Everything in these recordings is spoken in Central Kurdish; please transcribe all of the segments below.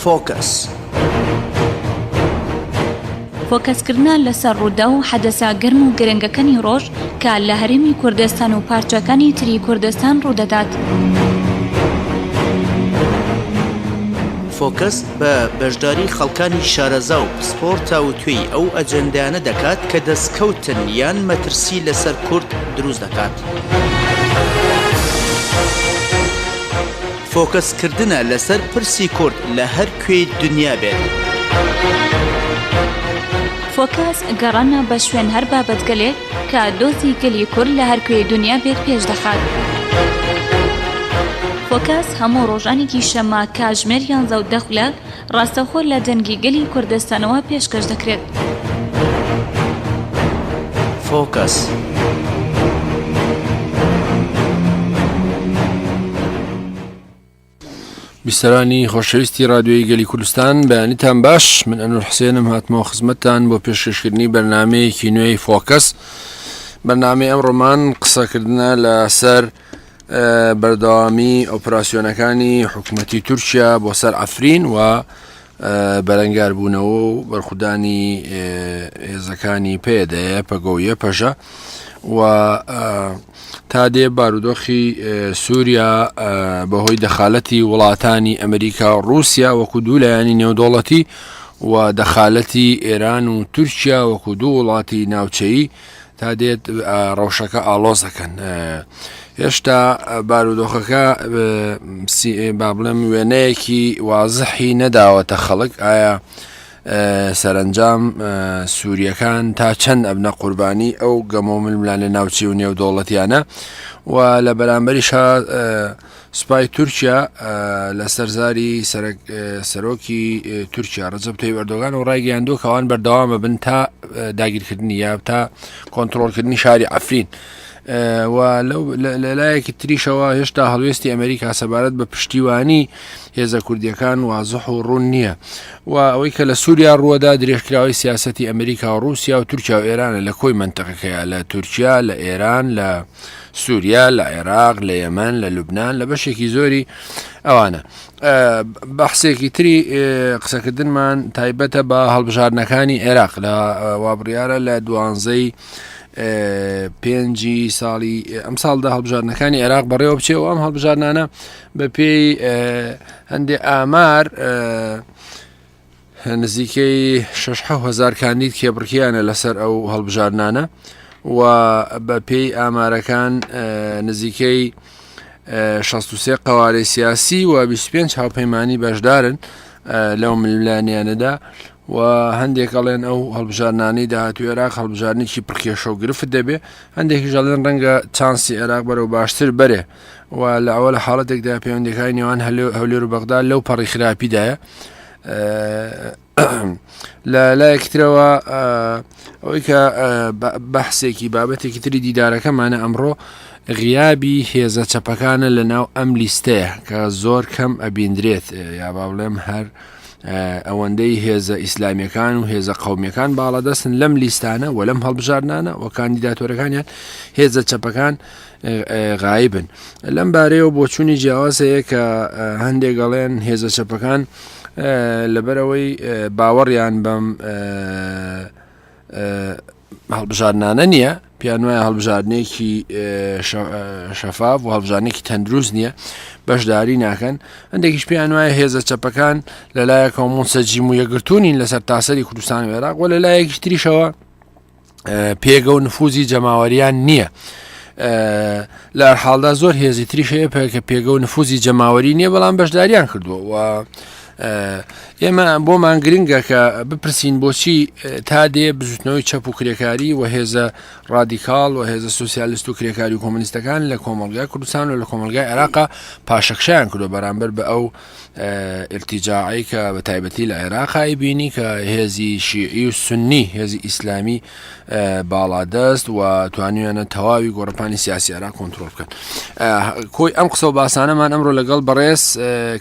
فۆکەس فۆکەسکردنە لەسەر ڕوودا و حەدەسە گەرم و گرنگەکانی ڕۆژ کە لە هەرێمی کوردستان و پارچەکانی تری کوردستان ڕوودەدات. فۆکەس بە بەشداری خەڵکانی شارەزا و پسپۆرتە و توێی ئەو ئەجەندانە دەکات کە دەستکەوتن یان مەترسی لەسەر کورد دروست دەکات. فۆکەسکردنە لەسەر پرسی کورد لە هەر کوێی دنیا بێت. فۆکەس گەڕانە بە شوێن هەر بابەتگەلێک کە دۆزی گەلی کورد لە هەر کوێی دنیا بێت پێش دەخات. فۆکەس هەموو ڕۆژانێکی شەمە کاتژمێر 11 ڕاستەوخۆ لە دەنگی گەلی کوردستانەوە پێشکەش دەکرێت. فۆکەس بیسەرانی خۆشەویستی رادیۆی گەلی کوردستان، بەیانیتان باش. من ئەنوور حسێنم، هاتمەوە خزمەتتان بۆ پێشکەشکردنی بەرنامەیەکی نوێی فۆکەس. بەرنامەی ئەمڕۆمان قسەکردنە لەسەر بەردەوامی ئۆپراسیۆنەکانی حکوومەتی تورکیا بۆ سەر ئەفرین و بەرەنگاربوونەوە و بەرخودانی هێزەکانی پێدەیە پەگۆیە پەژە و تا دێ بارودۆخی سووریا بەهۆی دەخالەتی وڵاتانی ئەمریکا و رووسیا وەکو دوو لایانی نێودوڵەتی و دەخالەتی ئێران و تورکیا وەکو دوو وڵاتی ناوچەیی تا دێت ڕەوشەکە ئاڵۆزەکەن. هێشتا بارودۆخەکە با بڵێم وێنەیەکی وازحی نەداوەتە خەڵک ئایا سەرنجام سووریەکان تا چەند ئەبنە قوربانی ئەو گەمە ململانە ناوچی و نێودوڵەتیانە و لە بەرامبەریشا سوپای تورکیا لە سەرزاری سەرۆکی تورکیا ڕەجەب تەیب ئەردۆغان و ڕایگەیاندووە کە ئەوان بەردەوامە بن تا داگیرکردنی یا تا کۆنتڕۆڵکردنی شاری ئەفرین. و لە لایەکی تریشەوە هێشتا هەڵوێستی ئەمریکا سەبارەت بە پشتیوانی هێزە کوردیەکان وازح و ڕوون نییە و ئەوەی کە لە سووریا ڕووەدا درێژکراوی سیاسەتی ئەمریکا و رووسیا و تورکیا و ئێرانە لە کۆی منتەقەکەیە، لە تورکیا، لە ئێران، لە سووریا، لە عێراق، لە یەمەن، لە لوبنان، لە بەشێکی زۆری ئەوانە. بەحسێکی تری قسەکردنمان تایبەتە بە هەڵبژاردنەکانی عێراق لە وابڕیارە لە 12 پێنجی ساڵی ئەم ساڵدا هەڵبژاردنەکانی عێراق بەڕێوە بچێ و ئەم هەڵبژاردنانە بە پێی هەندێک ئامار نزیکەی 6,000 کاندید کێبڕکیانە لەسەر ئەو هەڵبژاردنانە و بە پێی ئامارەکان نزیکەی 63 قەوارەی سیاسی و 25 هاوپەیمانی بەشدارن لەو ململانیانەدا و هەندێک ئەڵێن ئەو هەڵبژاردنانەی داهاتوو عێراق هەڵبژاردنێکی پڕکێشە و گرفت دەبێ، هەندێکی ژەڵێن ڕەنگە چانسی عێراق بەرەو باشتر بەرێ و لە ئەوە لە حاڵەتێکدا پەیوەندیەکانی نێوان هەولێر و بەغداد لەو پەڕی خراپیدایە. لە لایەکترەوە ئەوەی کە بەحسێکی بابەتێکی تری دیدارەکەمانە ئەمڕۆ غیابی هێزە چەپەکانە لە ناو ئەم لیستەیە کە زۆر کەم ئەبیندرێت یا با بڵێم هەر ئەوەندەی هێزە ئیسلامیەکان و هێزە قەومیەکان باڵەدەستن لەم لیستانە و لەم هەڵبژاردنانە و کاندیداتۆرەکانیان هێزە چەپەکان غایبن. لەم بارەیەوە بۆچوونی جیاوازەیە کە هەندێک گەڵێن هێزە چەپەکان لەبەرەوەی باوەڕیان بەم هەڵبژاردنانە نییە، پیان وایە هەڵبژاردنێکی شەفاف و هەڵبژاردنێکی تەندروست نییە، بەشداری ناکەن. هەندێکیش پیان وایە هێزە چەپەکان لەلایەکە منسەجیم و یەکگرتوونین لەسەر تاسەری کوردستان و عێراق و لەلایەکی تریشەوە پێگە و نفوزی جەماوەریان نییە. لە هەرحاڵدا زۆر هێزی تریشەیە کە پێگە و نفوزی جەماوەری نییە بەڵام بەشداریان کردووە و ئێمە بۆمان گرنگە کە بپرسین بۆچی تا دێ بزوتنەوەی چەپ و کرێکاری و هێزە ڕادیکاڵ و هێزە سوسیالیست و کرێکاری و کۆمۆنیستەکان لە کۆمەڵگای کوردستان و لە کۆمەڵگای عێراقا پاشەکشیان کردو بەرامبەر بە ئەو ئرتیجاعی کە بە تایبەتی لە عێراقای بینی کە هێزی شیعی و سنی هێزی ئیسلامی باڵادەست و توانیویانە تەواوی گۆڕەپانی سیاسی عێراق کۆنتڕۆڵ بکەن. کۆی ئەم قسە و باسانەمان ئەمڕۆ لەگەڵ بەڕێز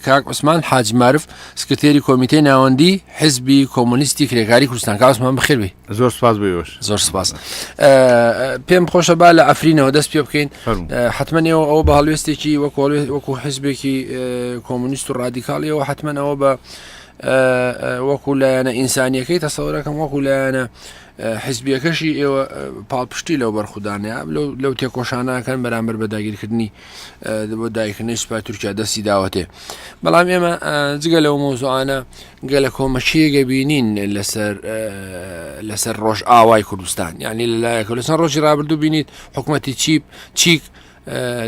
کاک عوسمان حاج معرف سکرتێری کۆمیتەی ناوەندی حیزبی کۆمۆنیستی کرێکاری کوردستان. کاک عوسمان بەخێر بێ. زۆر سپاس بۆیەوەش. زۆر سپاس. پێم خۆشە با لە ئەفرینەوە دەست پێ بکەین. حتمما ئەوە بە هەڵوێستێکی وەکو حیزبێکی کۆمۆنیست و ڕادیکاڵیەوە حتمما ئەوە بە وەکو لایەنە ئینسانیەکەی تەسەوەرەکەم وەکو لایەنە حیزبیەکەشی ئێوە پاڵپشتی لەو بەرخودانەیە لەو تێکۆشانەکەن بەرامبەر بە داگیرکردنی بۆ دایکردنی سوپای تورکیا دەستی داوەتێ بەڵام ئێمە جگە لەو مۆزوعانە گەلە کۆمەچیەکە بینین لەسەر ڕۆژ ئاوای کوردستان یعنی لەلایەکە لەسەر ڕۆژی ڕابردوو بینیت حکوومەتی چیک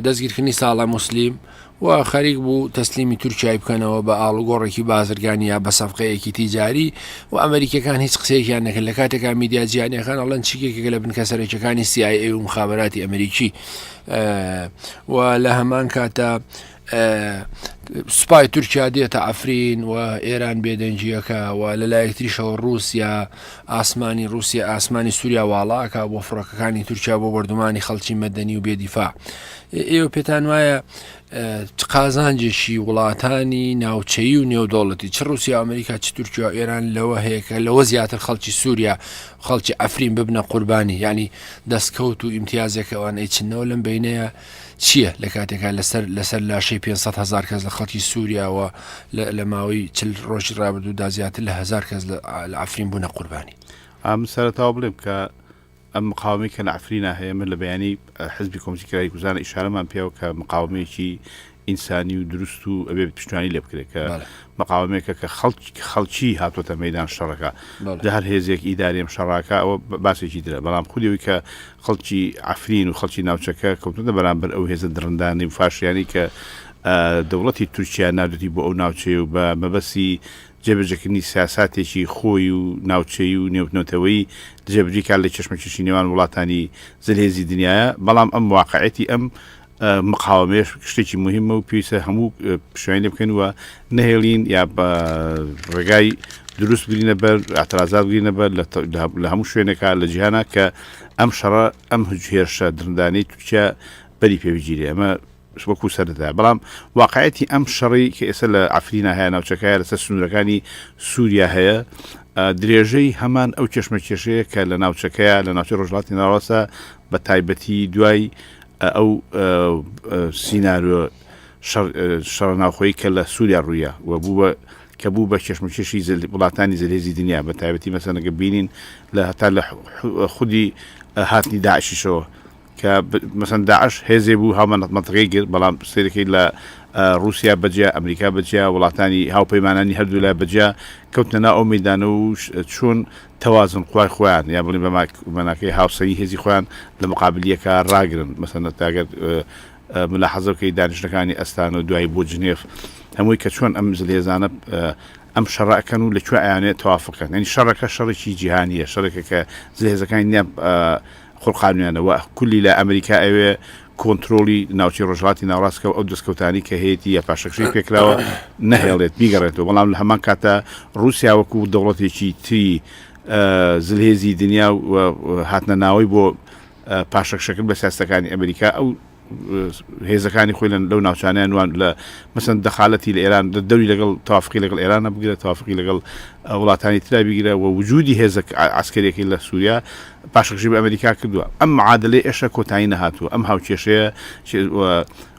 دەستگیرکردنی ساڵە موسلیم و خەریک بوو تەسلیمی تورکیای بکەنەوە بە ئاڵوگۆڕێکی بازرگانی یا بە سەفقەیەکی تیجاری و ئەمریکەکان هیچ قسەیەکیان نەکرد لە کاتێکا میدیا جیهانیەکان ئەڵەن چیکێکێکە لە بنکەسەرێکەکانی CIA و مخابراتی ئەمریکی و لە هەمان کاتە سوپای تورکیا دێتە ئەفرین و ئێران بێدەنجیەکە و لەلایەکتریشەوە رووسیا ئاسمانی سووریا واڵاکە بۆ فڕۆکەکانی تورکیا بۆ بەردومانی خەڵکی مەدەنی و بێدیفاع ئێوە پێتان وایە قازانجێکی وڵاتانی ناوچەیی و نێودوڵەتی چ رووسیا ئەمریکا چ تورکیا ئێران لەوە هەیەکە لەوە زیاتر خەڵکی سووریا خەڵکی ئەفرین ببنە قوربانی ینی دەستکەوت و ئیمتیازێکەوان ئەیچنەوە لەم بینەیە چییە لە کاتێکا لەسەر لاشەی 500,000 کەس لە خەڵکی سووریاوە لە ماوەی 40 ڕۆژی ڕابردوودا زیاتر لە 1000 کەس لە ئەفرین بوونە قوربانی ئەم سەرەتاوە بڵێم کە ئەم مقاومەی کە لە ئەفرینە هەیە من لە بەیانی حزبی کۆمسیڵی کرایە کوردستان ئیشارەمان پێوە کە مقاومەیەکی ئینسانی و دروست و ئەبێ پشتیوانی لێ بکرێت کە مقاومەیەکە کە خەڵکی هاتوۆتە مەیدان شەڕەکە لە هەر هێزێک ئیداریم شەڕاکە ئەوە باسێکی درە بەڵام خودەوەی کە خەڵکی ئەفرین و خەڵکی ناوچەکە کەوتونە بەرامبەر ئەو هێزە درندانی و فاشیانی کە دەوڵەتی تورکیا نردوی بۆ ئەو ناوچەیە و بە مەبەستی جێبەجێکردنی سیاساتێکی خۆی و ناوچەی و نێوتنەوەی جێبجێکا لە چەشمەکێشی نێوان وڵاتانی زلهێزی دنیاە بەڵام ئەم واقعەتی ئەم مقاومێش شتێکی مهمە و پێویستە هەموو پشتیوانی لێ بکەن وە نەهێڵین یا بە ڕێگای دروست بگرینە بەر ئاعترازات بگرینە بەر لە هەموو شوێنێکە لە جیهانە کە ئەم شەڕە ئەم هێرشە درندانەی تورکیا بەری پێویگیری ئەمە وەکو سەردا بەڵام واقعەتی ئەم شەڕی کە ئێستا لە ئەفرینە هەیە ناوچەکەیە لەسەر سنوورەکانی سووریا هەیە درێژەی هەمان ئەو چێشمەکێشەیە کە لە ناوچەکەیە لە ناوچەی ڕۆژهەڵاتی ناوەسە بە تایبەتی دوای ئەو سیناریۆ شەڕ ناوخۆیی کە لە سووریا ڕوویە و بوو کە بوو بە چێشمەکێشی وڵاتانی زلهێزی دنیا بە تایبەتی مەسەنەکە بینین لە هەتا لە خودی هاتنی داعشیشەوە کە مەسەن داعش هێزێ بوو هاومەنەتمەنتەکەی گرت بەڵام سیرەکەی لە رووسیا بەجیا ئەمریکا بەجیا وڵاتانی هاوپەیمانانی هەردوو لای بەجیا کەوتنە ناو ئەو مەیدانە و چۆن تەوازن خوای خۆیان یا بڵێن بەماناکەی هاوسەنی هێزی خۆیان لە مقابلیەکە ڕاگرن مەسەن تاگەر ملاحەزەکەی دانیشتەکانی ئەستان و دوای بۆ جنێف هەمووی کە چۆن ئەم زلهێزانە ئەم شەڕەکەن و لەکوێ ئەیانێت تەوافقەکەن ینی شەڕەکە شەڕێکی جیهانیە شەڕێکە کە زلهێزەکانی نیان خۆڵقانویانەوە کولی لە ئەمریکا ئەوێ کۆنتترۆلی ناوچی ڕۆژهڵاتی ناوڕاستکە ئەو دەستکەوتانی کە هەیەی یا پاشەکشی پێکراوە نەهێڵێت میگەڕێتەوە بەڵام لە هەمان کاتە رووسیا وەکو دەوڵەتێکی تری زلهێزی دنیا هاتنە ناوەی بۆ پاشەکشەکرد بە سیاستەکانی ئەمریکا ئەو هێزەکانی خۆی لەو ناوچانیان وان لە مەسەن دەخالەتی لە ئێران دەوری لەگەڵ تەوافقی لەگەڵ ئێرانە بگرێت تەوافقی لەگەڵ وڵاتانی ترا بگیرە و وجودی هێزە عسکەرێکی لە سووریا پاشەکشی بە ئەمریکا کردووە ئەم معادلەی ئێشە کۆتایی نەهاتووە ئەم هاوکێشەیە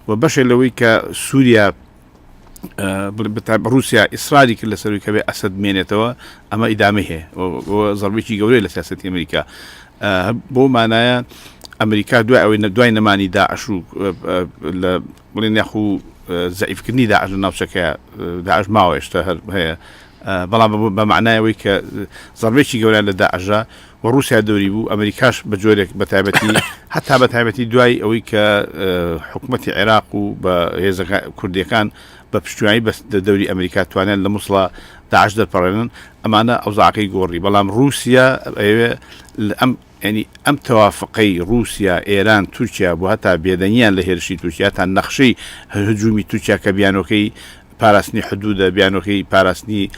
و بەشێ لەوەی کە سووریا رووسیا ئیسراری کرد لە سەروی کە بێ ئەسەد بمێنێتەوە ئەمە ئیدامە هەیە زەربێکی گەورەی لە سیاسەتی ئەمریکا بۆ مانایە ئەمریکا دوای ئەوەی دوای نەمانی داعش و بڵێن یاخو زەعیفکردنی داعش لە ناوچەکەیە داعش ماوە هێشتا هەر هەیە بەڵام بە معنایەوەی کە زەربێکی گەورە لە داعشە و رووسیا دەوری بوو ئەمریکاش بە جۆرێک بە تایبەتی هەتا بە تایبەتی دوای ئەوەی کە حکوومەتی عێراق و بە هێزەکە کوردیەکان بە پشتیوانی بە دەوری ئەمریکا توانێن لە مووسڵە داعش دەرپەڕێنن ئەمانە ئەوزاعەکەی گۆڕی بەڵام رووسیا ئەوێ ینی ئەم تەوافقەی رووسیا ئێران تورکیا بۆ هەتا بێدەنیان لە هێرشی تورکیا تا نەخشەی هجومی تورکیا کە بیانۆکەی پاراستنی حدودە بیانۆکەی پاراستنی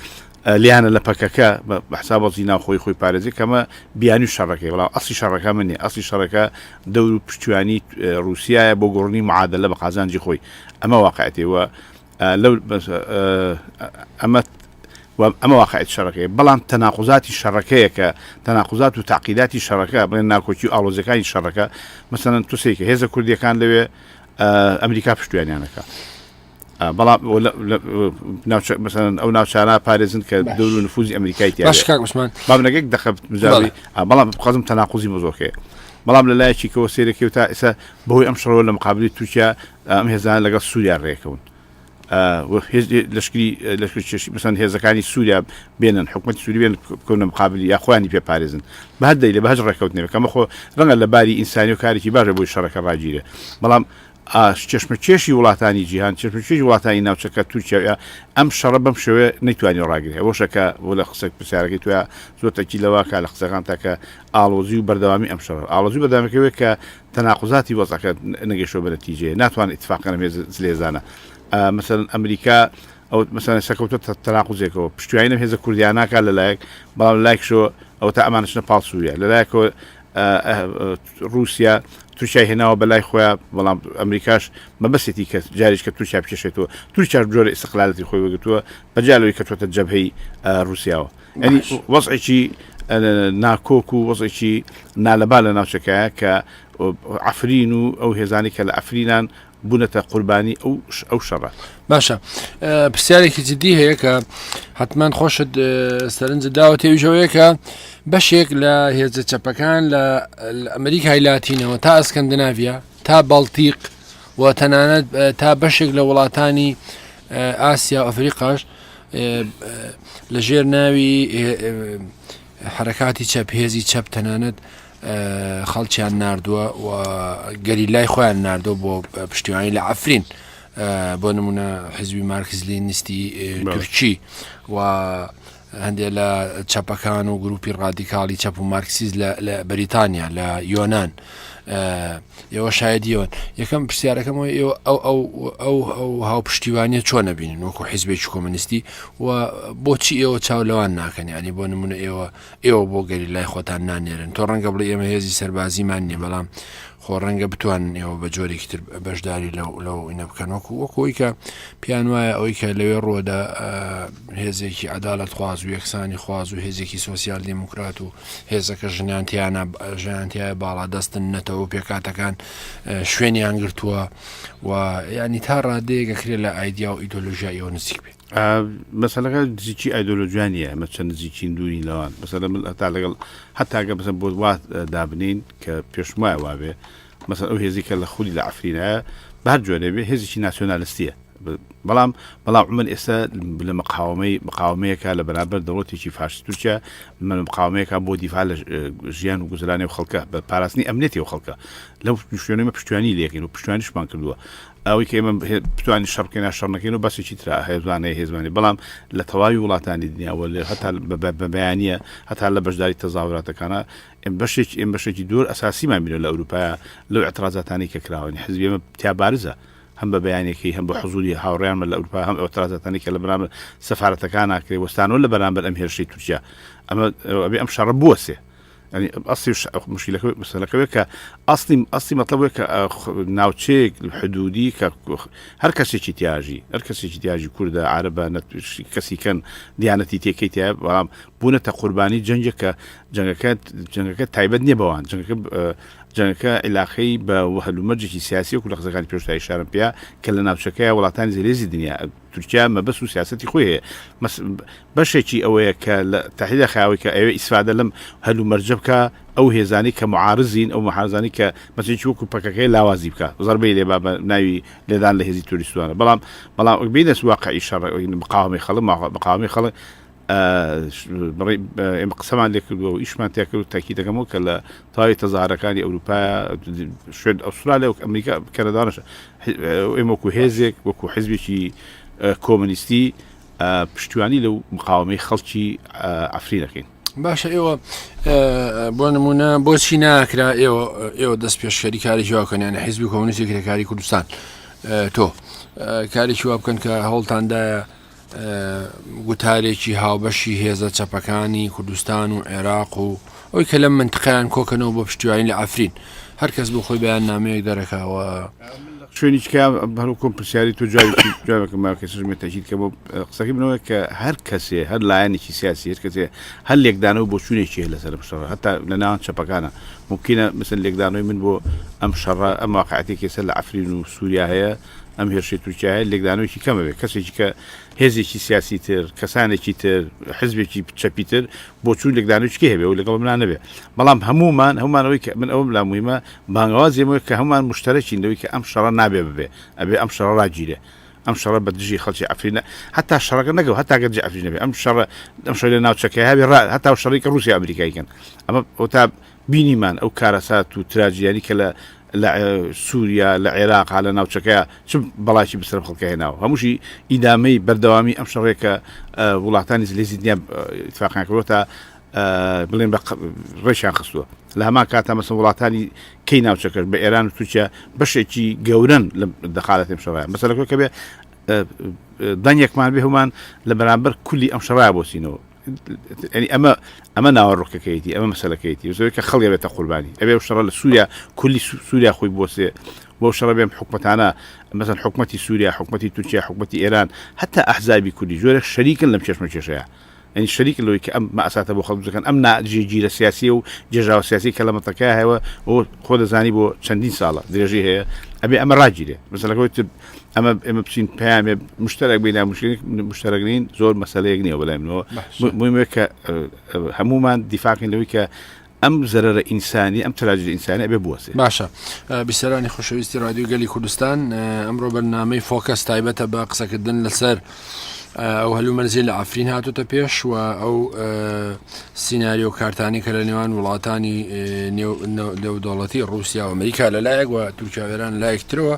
لیانە لە پەکەکە بە حسابەتی ناوخۆی خۆی پارێزی کەمە بیانی شەڕەکەی بەڵام ئەسی شەڕەکە منێ ئەسی شەڕەکە دەور و پشتیوانی رووسایە بۆ گۆڕنی معادلە بە قازانجی خۆی ئەمە واقعەتەوە لەو ئەمە واقعیت شەڕەکەی بەڵام تەناقوزاتی شەڕەکەیە کە تەناقوزات و تاقیداتی شەڕەکە بڵێن ناکۆکی و ئاڵۆزەکانی شەڕەکە مەسەڵەن تووسێکە هێزە کوردیەکان لەوێ ئەمریکا پشتیوانیانەکە بەڵام مثلا ئەو ناوچانە پارێزن کە دەور و نفوزی ئەمریکای باش کاک عوسمان بابنەگەک دەخەبت بەڵام بخوازم تەناقوزی بۆ زۆرکەیە بەڵام لە لایەکی کەەوە سێرەکەی و تا ئێستا بەهۆی ئەم شەڕەوە لە مقابلی تورکیا ئەم هێزانە لەگەڵ سووریا ڕێکەون لەشکری مثلا هێزەکانی سووریا بێنن حکوومەتی سووری بێن بکەونە مقابلی یا خۆیانی پێ پارێزن بە هەردەی لە بەهەج ڕێکەوتنەوە کەمە خۆ ڕەنگە لە باری ئینسانی و کارێکی باشە بۆی شەڕەکە ڕاگیرێ بەڵام چێشمەکێشی وڵاتانی جیهان چێشمەکێشی وڵاتانی ناوچەکە تورکیا ئەم شەڕە بەم شێوێ نەیتوانی ڕاگرێ بۆشەکە بۆ لە قسە پرسیارەکەی توە زۆر تەکیلەوە کا لە قسەکان تاکە ئاڵۆزی و بەردەوامی ئەم شەڕ ئاڵۆزی بەردەوامەکەوێت کە تەناقوزاتی وەزەکە نەگەیشتۆ بە نەتیجەیە ناتوان ئیتفاقە لەمێ زلێزانە مثلا ئەمریکا ئەو مثلا سەکەوتە تەناقوزێکەوە پشتیوانی هێزە کوردیاناکە لەلایەک بەڵام لایەکشەوە ئەو تا ئەمانشنە پاڵ سووریا لەلایەکەوە رووسیا تورکیا هێناوە بەلای خۆیان بەڵام ئەمریکاش مەبەسێتی کە جاریش کە تورکیا بکێشێتەوە تورکیا جۆرە ئیستقلالاتی خۆی وەگرتووە بەجالەوەی کە چۆتە جەبهەی رووسیاوە ینی وەزعێکی ناکۆک و وەزێکی نالەبا لە ناوچەکەیە کە عەفرین و ئەو هێزانی کە لە ئەفرینان بوونەتە قوربانی ئەو شەڕە باشە پرسیارێکی جدی هەیە کە حتمان خۆشت سەرنج داوە تێویژەوەیە کە بەشێک لە هێزە چەپەکان لە ئەمریکای لاتینەوە تا ئەسکەندناڤیا تا بەڵتیق و تەنانەت تا بەشێک لە وڵاتانی ئاسیا ئەفریقاش لە ژێر ناوی حرەکاتی چەپ هێزی چەپ تەنانەت خەڵکیان ناردووە و گەریلای خۆیان ناردووە بۆ پشتیوانی لە ئەفرین بۆ نمونە حزبی مارکس لێنیستی تورکی و هەندێک لە چەپەکان و گروپی ڕادیکاڵی چەپ و مارکسیز لە بەریتانیا لە یۆناان ئێوە شایدیەوەن یەکەم پرسیارەکەمەوە ئەو هاو پشتیوانیە چۆن نەبینن وەکو حیزبێکی کۆمونیستی و بۆچی ئێوە چاو لەوان ناکەن ینی بۆ نمونە ئێوە بۆ گەری لای خۆتان نانێرن تۆ ڕەنگە بڵێ ئێمە هێزی سەربازیمان نیە بەڵام خۆ ڕەنگە بتوانن ئێوە بە جۆرێکی تر بەشداری لەو ئینە بکەن وەکۆی کە پیان وایە ئەوەی کە لەوێ ڕۆدا هێزێکی عەدالەت خواز و یەکسانی خواز و هێزێکی سۆسیال دموکرات و هێزەکە ژنیانتیایە باڵا دەستن نەتەوە پێکاتەکان شوێنیان گرتووە و ینی تا ڕادەیەکەکرێ لە ئایدیا و ئیدۆلۆژیا ئێوە نزیک بێ مەسەلەکە نزیکی ئایدۆلۆژیانیە ئەمە چەند نزیکین دووری لەوان مەسەلە هەتا لەگەڵ هەتاگە بەسە بۆ وا دابنین کە پێشمایە وابێ مەسەل ئەو هێزی کە لە خولی لە ئەفرینایە بە هەر جۆرێ بێ هێزیی ناسیۆنالیستیە بەڵام عمومەن ئێستا لە مقاومەیەکە لە بەرامبەر دەوڵەتێکی فاشیست تورکیا مقاومەیەکە بۆ دیفاع لە ژیان و گوزرانی و خەڵکە بە پاراستنی ئەمنێتی و خەڵکە لەو شوێنەمە پشتیوانی لێکین و پشتیوانیشمان کردووە ئەوەی کە ئێمە پتوانی شەڕکەنا شەڕنەکەین و بەسێکی ترا هێزوانەیە هێزمانی بەڵام لە تەواوی وڵاتانی دنیاوە هەتا بە بەیانیە هەتا لە بەشداری تەزاوراتەکانە ئێم بەشێکی دوور ئەساسیمان بینە لە ئەوروپایە لەو ئەترازاتانی کە کراوەنی حزبی ئێمە تیا بارزە هەم بە بەیانێکی هەم بە حزوری هاوڕێیان لە ئەوروپا هەم ئەترازاتانی کە لە بەرامبەر سەفارەتەکان ناکرێ وەستانەوە لە بەرامبەر ئەم هێرشەی تورکیا ئەم شەڕە بووەسێ يعني أصلي مشكلة مثلا كذا أصلي مطلب كا ناوتشيك الحدودي ك هر كسي تياجي كردا عربة كسي كان ديانتي تيكيتها بونة قرباني جنجك تايبد نبوان جنجك علاقي بوهلومرجي سياسي وكل خزقان بيرش إشارة بيا كلنا ناوتشكيا ولا تاني زي الدنيا تركيا ما بس سياستي خويه بشيء أويا كتحديد خاوي كأوي إسفادة لم هلومرجبك أو هزاني كمعارضين أو معارضاني كمثلا شوكو بكاكي لاوازيبك ضربي لي بابا ناوي لدان لهذي تورستوانا بلام بينس واقع إشارة مقاومة خلق مقسم عليك وإيش ما تأكل تأكيد كمو كلا طاي تظاهر كان أوروبا شد أستراليا وأمريكا كندا إمكو هزك وكو حزب شيء كومونيستي پشتیوانی لەو مقاومەی خەڵکی ئەفرینەکەین باشە ئێوە بۆ نمونە بۆچی ناکرا ئێوە دەست پێش شەریکاری جوواکەنیانە حیزبی کۆمونیستی کرێکاری کوردستان تۆ کارێکی وا بکەن کە هەوڵتاندایە گوتارێکی هاوبەشی هێزە چەپەکانی کوردستان و عێراق و ئەوی کە لەم منتقەیان کۆکەنەوە بۆ پشتیوانی لە ئەفرین هەرکەس بۆ خۆی بەیان نامەیەک دەرەکەوە شوێنیچکە هەروکۆم پرسیاری تۆ جوابەکەم کەسژمێ تەجید کە بۆ قسەکەی بنەوە کە هەر کەسێ هەر لایەنێکی سیاسی هەر کەسێ هەر لێکدانەوە بۆ چوونێکی هەیە لەسەر شەڕە هەتا لە ناوان چەپەکانە ممکنە مثل لێکدانەوەی من بۆ ئەم شەڕە ئەم واقعەتێکی سەر لە ئەفرین و سووریا هەیە ئەم هێرشی تورکیای لێکدانەوەی کەمە بێت کەسێکی کە هێزێکی سیاسی تر کەسانێکی تر حزبێکی چەپیتر بۆ چوون لێکدانەوەی هەبێ و لەگەڵ منان نەبێ بەڵام هەمومانەوەی کە من ئەوم لا مویمە بانگوازیەوەی کە هەمومان مشتەرەکینەوەی کە ئەم شەڕە نابێ ببێ ئەبێ ئەم شەڕە ڕاگیرێ ئەم شەڕە بە دژی خەڵکی ئەفرینە هەتا شەڕەکە نەگەوت هەتا گەنجی ئەفرینە بێ ئەم شەڕ لە ناوچەکەی هەبێ هەتا شەڕی کە رووسیا ئەمریکایکەن ئەمە ئەوتا بینیمان ئەو کارەسات و تراژیانی کە لە سووریا لە عێراق لە ناوچەکەیە چ بەڵاکی بسەر خەڵکە هێناوە هەمووشی ئیدامەی بەردەوامی ئەم شەڕێکە وڵاتانی لێزی دنیا اتفاقیان کردووە تا بڵێن بە ڕێشیان خستووە لە هەمان کاتا مەسن وڵاتانی کەی ناوچەکەش بە ئێران و تورکیا بەشێکی گەورن لە دەخالەتی ئەم شەڕایە مەسەلەکە کە بێ دەنگێکمان بێ هەمان لە بەرامبەر کولی ئەم شەڕایە بۆسینەوە يعني اما ناوەڕۆکە کەیتی ئەمە مەسەلەکەیتی زۆر کە خەڵک بێتە قوربانی ئەبێ شەڕە لە سووریا کولی سووریا خۆی بۆسێ بۆ شەڕە بێم حکومەتانە مثلا حکومەتی سووریا حکومەتی تورکیا حکومەتی ئێران حتا ئەحزابی کوردی زۆرێک شەریکن لەم چێشمە کێشەیە يعني شەریک لەوەی کە ئەم مەئساتە بۆ خەڵک دەکەن ئەم ناجێگیرە سیاسی و جێژاوە سیاسی کە لە مەتەکەیە هەیە و خۆ دەزانی بۆ چەندین ساڵە درێژی هەیە ئەبێ ئەمە ڕاگیرێ مەسەلەکەوت ئەمە بچین پەیامێ مشتەرەک بینە مشتەرەگرین زۆر مەسەلەیەک نییە بەلای منەوە مهمە کە هەمومان دیفاعین لەوەی کە ئەم زەرەرە ئینسانی ئەم تراژدی ئینسانی ئەبێ بوەسێ باشە بیسەرانی خۆشەویستی رادیۆ گەلی کوردستان ئەمڕۆ بەرنامەی فۆکەس تایبەتە بە قسەکردن لەسەر ئەو هەلومەرزی لە ئەفرین هاتوتە پێش و ئەو سیناریۆ کارتانی کە لە نێوان وڵاتانی نێودەوڵەتی ڕووسیا و ئەمریکا لەلایەک و تورکیا و ئێران لایەکترەوە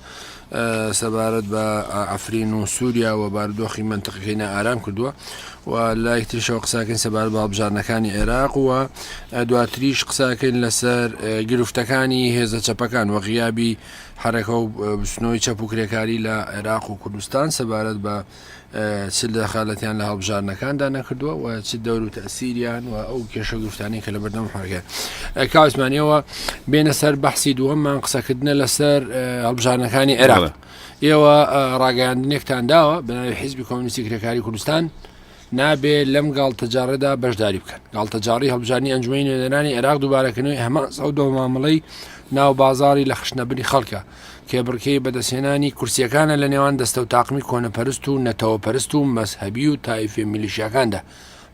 سەبارەت بە ئەفرین و سووریا و بارودۆخی منتەقەکەی نائارام کردووە و لایەکتریشەوە قساکەین سەبارەت بە هەڵبژارنەکانی عێراق و دواتریش قساکەین لەسەر گرفتەکانی هێزە چەپەکان و غیابی حرەکە و بچنەوەی چەپ و کرێکاری لە عێراق و کوردستان سەبارەت بە چ دەخالەتیان لە هەڵبژارنەکاندا نەکردووە و چ دەور و تەسیریان و ئەو کێشە گفتانی کە لە بەردەم حرەکە کاوسمانیەوە بێنە سەر بەحسی دووەممان قسەکردنە لەسەر هەڵبژارنەکانی عێراق ئێوە ڕاگەیاندنێکتان داوە بەناوی حیزبی کۆمونیستی کرێکاری کوردستان نابێت لەم گاڵتەجارەدا بەشداری بکەن گاڵتەجاری هەڵبژارنی ئەنجومەی نوێنەرانی عێراق دووبارەکردنەوەی هەمان سەودە و مامەڵەی ناو بازاری لە خشنەبری خەڵکە کێبڕکەی بەدەستهێنانی کورسیەکانە لە نێوان دەستە و تاقمی کۆنەپەرست و نەتەوەپەرست و مەسهەبی و تایفێ میلیشیاکاندا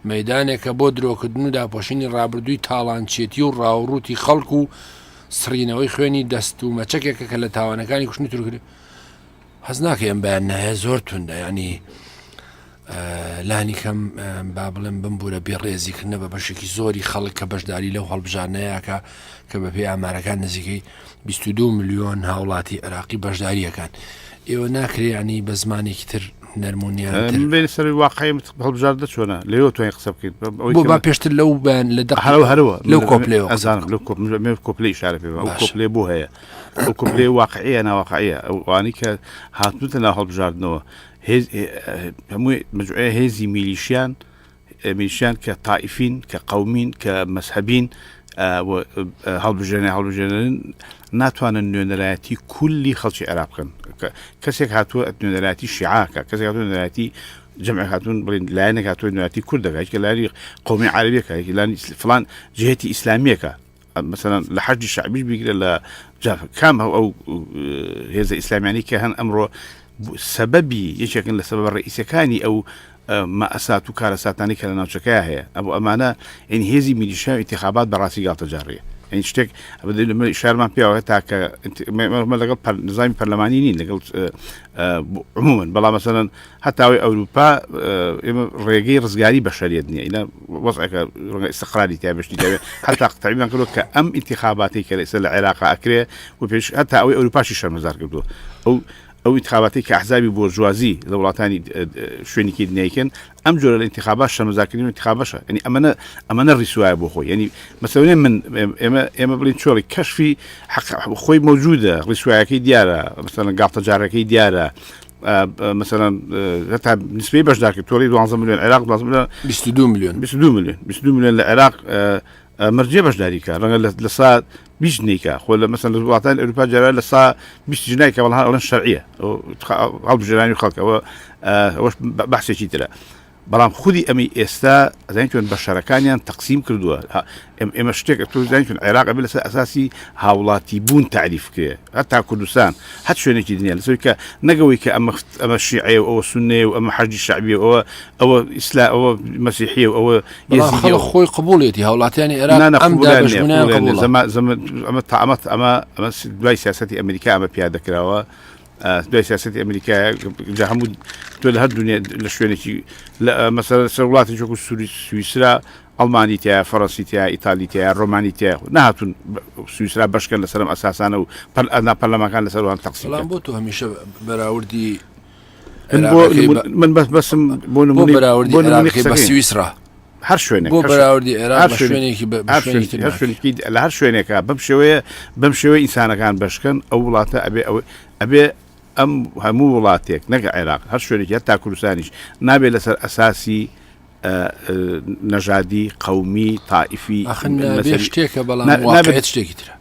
مەیدانێکە بۆ درۆکردن و داپۆشینی ڕابردووی تاڵانچێتی و ڕاوڕووتی خەڵک و سڕینەوەی خوێنی دەست و مەچەکێکە کە لە تاوانەکانی کوشتنی تورکرد حەز ناکە ئەم بەیان نایە زۆر توندە ینی لانی کەم با بڵێم بمبورە بێڕێزیکردنە بە بەشێکی زۆری خەڵک کە بەشداری لەو هەڵبژارنەیەکە کە بەپێی ئامارەکان نزیکەی 22 ملیۆن هاوڵاتی عێراقی بەشداریەکان ئێوە ناکرێ ینی بە زمانێکی تر نەرمونیان سەر واقعی هەڵبژار دەچۆنە لێەوە توانین قسە بکەیت بۆ با پێشتر لەو بەیان لە هەرەوە لەو کۆپلێەوە ئەزانم لەو کۆپلەی ئیشارە پێ ئەو کۆپلێ بۆ هەیە ئەو کۆپلێ واقعیە ناواقعیە ئەوانی کە هاتوتە ناو هەڵبژاردنەوە هەمووی مجموعەیە هێزی میلیشیان کە تائیفین کە قەومین کە مەسهەبین هەڵبژێنەرن ناتوانن نوێنەرایەتی کولی خەڵکی عێراق بکەن کەسێک هاتووە نوێنەرایەتی شیعاکە کەسێک هاتووە نوێنەرایەتی جەمع هاتوون بڵێن لایەنێک هاتووە نوێنەرایەتی کوردەکە کە لاری قەومی عەرەبیەکە لانی فڵان جهەتی ئیسلامیەکە مثلا لە حەجی شعبیش بیگرە لە کام ئەو هێزە ئیسلامیانی کە هەن ئەمڕۆ سەبەبی یەکێکن لە سەبەب ڕئیسەکانی ئەو مەئەسات و کارەساتانی کە لە ناوچەکەیە هەیە ئەو ئەمانە ئەین هێزی میلیشیا و ئینتیخابات بەڕاستی گاڵتەجاڕیە ئەین شتێک شارمان پێوە تاکە لەگەڵ نظامی پەرلەمانی نین لەگەڵ عموماً بەڵام مەسەلەن هەتاوی ئەوروپا ئێمە ڕێگەی ڕزگاری بەشەریەت نییە ئینە وەزعەکە ڕێگە ئیستیقرالی تیا بەشتی دەوێت هەتا تەعبیرمان کردووە کە ئەم ئینتیخاباتی کە ئێستا لە عێراق ئەکرێ و پێش هەتا ئەوەی ئەوروپاشی شەرمەزار کردووە ئەو ئینتیخاباتی کە ئەحزابی بۆرژوازی لە وڵاتانی شوێنێکی دنیایکەن ئەم جۆرە لە ئینتیخابات شەرمەزارکردنی و ئینتیخابەشە ینی ئەمەنە ڕیسوایە بۆ خۆی ینی مەسەلەنێ من ئێمە بڵین چۆڵی کەشفی خۆی مەوجودە ڕیسوایەکەی دیارە مەسەلەن گاڵتەجارەکەی دیارە مثلا هەتا نسبەی بەشدارکرد تۆڵی 12 ملیۆن عێراق 22 ملیۆن لە عێراق مەرجێ بەشداریکە ڕەنگە لە سا 20 نیکە خۆ لە مەسەن لە وڵاتانی ئەوروپا جارە لە سا 20 جنایکە وڵها ئەڵەن شەرعیە هەڵبژێرانی خەڵکەوە ئەوەش بەحسێکی ترە بەڵام خودی ئەمەی ئێستا زانیتوان بە شەرەکانیان تەقسیم کردووە ئێمە شتێک تۆ زانیتون عێراق ئەبێ لەسەر ئەساسی هاوڵاتی بوون تعریف کرێ هەتا کوردستان هەت شوێنێکی دنیا لەسەوەی کە نەگەوەی کە ئەمە شیعەیە و ئەوە سوننەیە و ئەمە حەجی شەعبیە ئەوە ئیسلام ئەوە مەسیحیە و ئەوە یەزیدیە خۆی قبوڵێتی هاوڵاتیانی عێراق ئەم دابەشبوونیان قبوڵە ئەمە دوای سیاسەتی ئەمریکا ئەمە پیادە کراوە دوای سیاسەتی ئەمریکا جا هەموو تۆ لە هەر دنیا لە شوێنێکی مەسەلەن سەر وڵاتی وەکو سویسرا ئەڵمانی تایە فەڕەنسی تایە ئیتالی تایە ڕۆمانی تایە نهاتون سویسرا بەشکەن لەسەرم ئەساسانە و پەرلەمانەکان لەسەروان تەقسیم بەڵام بۆ تۆ هەمیشە بەراوردی من بەسم بۆ نمونەی بە سویسرا هەر شوێنێک بۆ بەراوردی عێراق بە شوێنێکی لە هەر شوێنێکە بەم شێوەیە ئینسانەکان بەشکەن ئەو وڵاتە ئەبێ ئەم هەموو وڵاتێک نەگە عێراق هەر شوێنێکی هەتا کوردستانیش نابێت لەسەر ئەساسی نەژادی قەومی تائیفی شتێکە بەڵام نابێت شتێکی ترە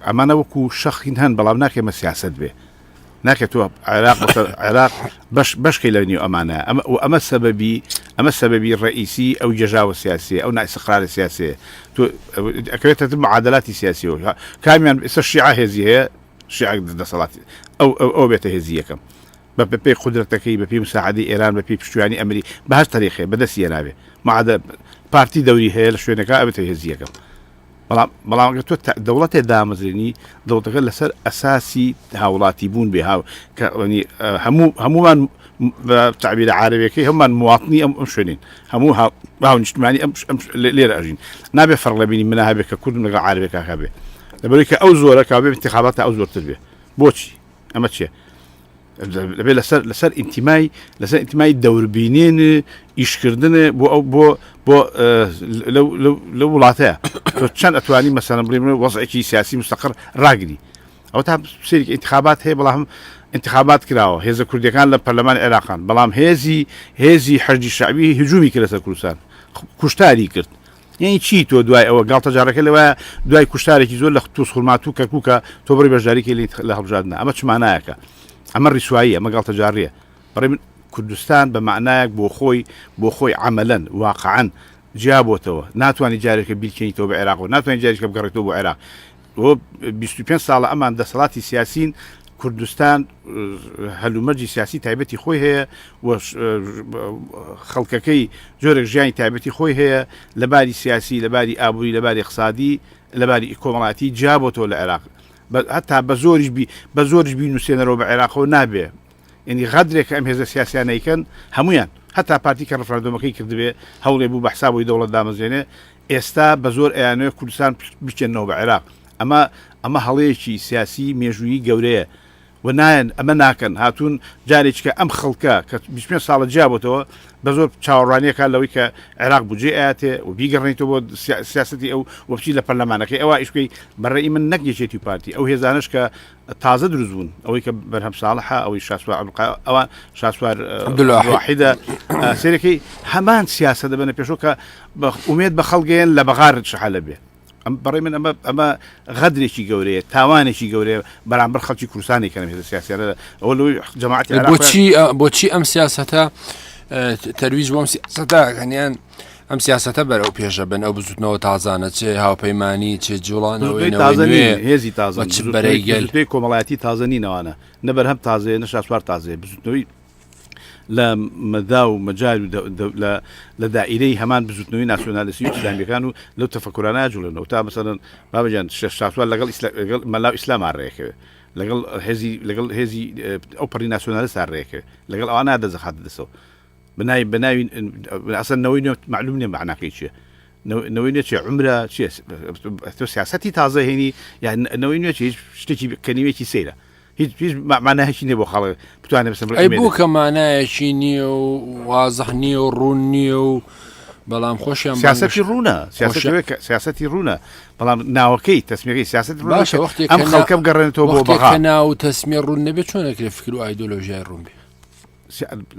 ئەمانە وەکو شەخین هەن بەڵام ناکەمە سیاست بێ ناکە تۆ عێراق بەشکی لە نێو ئەمانە ئەمە سەبەبی ڕئیسی ئەو جێژاوە سیاسیە ئەو نائستقرارە سیاسەیە تۆ ئەکەوێتە معادلاتی سیاسیەوە کامیان ئێستا شیعە هێزی هەیە شیعە دەسەڵاتی ئەو بێتە هێزی یەکەم بە پێی قودرەتەکەی بە پێی مساعدەی ئێران بە پێی پشتیوانی ئەمری بە هەر تەریقێ بەدەستی نابێ پارتی دەوری هەیە لە شوێنەکە ئەبێتە هێزی یەکەم بەڵام تۆ دەوڵەتێ دامەزرێنی دەوڵەتەکە لەسەر ئەساسی هاوڵاتی بوون بێ هەمومان تعبیر عربیەکەی هەممان مواطنی ئەم شوێنین هەموو هاونیشتمانی لێرە ئەژین نابێ فەرق لە بینی منە هەبێت کە کورد لەگەڵ عربێکا بێ لەبەرەوەی کە ئەو زۆرە کابێ انتخاباتە ئەو زۆرتر بێ بۆچی ئەمە چیە لەبێ لەسەر ئینتیمای دەوربینێن ئیشکردنە بۆ لەو وڵاتەیە چەند ئەتوانی مەسەلەن بڵێ وەزعێکی سیاسی مستەقر ڕاگری ئەو تا سێرێکی انتخابات هەیە بەڵام انتخابات کراوە هێزە کوردەکان لە پەرلەمان عێراقان بەڵام هێزی حەرجی شەعبی هجومی کرد لەسەر کوردستان کوشتاری کرد یعنی چی تۆ دوای ئەوە گاڵتە جارەکە لەوە دوای کوشتارێکی زۆر لە تووس خورمات و کەرکووکە تۆ بڕی بەشداریکە لە هەڵبژاردنە ئەمە چمانایەکە ئەمە ڕیسوایی ئەمە گاڵتە جاریە بەڕێ من کوردستان بە معنایەک بۆ خۆی عەمەلەن واقعەن جیابۆتەوە ناتوانانی جارێکە بیرکەیتەوە بە عێراق و ناتوانانی جارێکە بگەڕێتەوە بۆ عێراق 25 ساڵە ئەمان دەسەڵاتی سیاسین کوردستان هەلومەرجی سیاسی تایبەتی خۆی هەیە خەڵکەکەی جۆرێک ژیانی تایبەتی خۆی هەیە لەباری سیاسی لەباری ئابووری لەباری اقتصادی لەباری کۆمەڵاتی جیابۆتەوە لە عێراق هەتا بە زۆریش بینوسێنەرەوە بە عێراقەوە نابێ یعنی غەدرێک ئەم هێزە سیاسیانەیکەن هەمویان هەتا پارتی کە ڕفراندۆمەکەی کردبێ هەوڵێ بوو بە حسابەوەی دەوڵەت دامەزێنێ ئێستا بە زۆر ئەیانوێ کوردستان بچێنەوە بە عێراق ئەمە هەڵەیەکی سیاسی مێژوویی گەورەیە و نایەن ئەمە ناکەن هاتوون جارێککە ئەم خەڵکە کە 25 ساڵە جیابەوە بە زۆر چاوەڕوانیەکە لەوەی کە عێراق بجێ ئاەتێ و بیگەڕێنیتەوە بۆ سیاستی ئەو وەبچی لە پەرلەمانەکەی ئەوە ئیشکەی بەڕێی من نەکێچێتی پارتی ئەو هێزانش کە تازە دروست بوون ئەوەی کە بەرهەم ساڵحە ئەوەی ئەوان شاسوار واحدە سێرەکەی هەمان سیاسە دەبنە پێشۆ کە ئومێد بە خەڵگەیەن لە بەغار شەحالە بێ بەڕێ من ئەمە غەدرێکی گەورەیە تاوانێکی گەورەیە بەرامبەر خەڵکی کوردستانی کەم هێزە سیاسیانە ئەوە لەوەی جەماعەتی بۆچی ئەم سیاسەتە تەرویج بۆم سیاسەتە هەنیان ئەم سیاسەتە بەرەو پێشە بن ئەو بزوتنەوە تازانە چێ هاوپەیمانی چێ جوڵانەوەی هێزی تازە بەرەیگەل پێی کۆمەڵایەتی تازەنینەوەوانە نەبەر هەم تازەیە نە شاسوار تازەیە بزوتنەوەی لە مەدا و مەجار لە دائیرەی هەمان بزوتنەوەی ناسیۆنالیستی ئیسلامیەکان و لەو تەفەکوورانە جوڵێنەوە تا مەسەڵەن بابەجان شاسوار لەگەڵ مەلاو ئیسلام ڕێکەوە لەگەڵ هێزی ئەو پەڕی ناسیۆنالیست ڕێکەوە لەگەڵ ئەوانە دەزەخات دەسەوە بناوی ئەسەن نەوەی معلوم نیە معناکەی چیە نەوەی نوێ چێ عمرە چیە تۆ سیاسەتی تازە هێنی یان نەوەی نوێ هیچ شتێکی کەنیوێکی سەیرە هیچ معناهێکی نییە بۆ خەڵک بتوانێت بسم بوو کە مانایەکی نییە و وازەح نییە و ڕوون نییە و بەڵام خۆشیان سیاسەتی ڕوونە سیاسەتی ڕوونە بەڵام ناوەکەی تەسمیەکەی سیاست باشە وەختی ئەم خەڵکەم گەڕێنێتەوە بۆ بەغا ناو تەسمیە ڕوون نەبێت چۆنێکرێ فکر و ئایدۆلۆژیای ڕوون بێ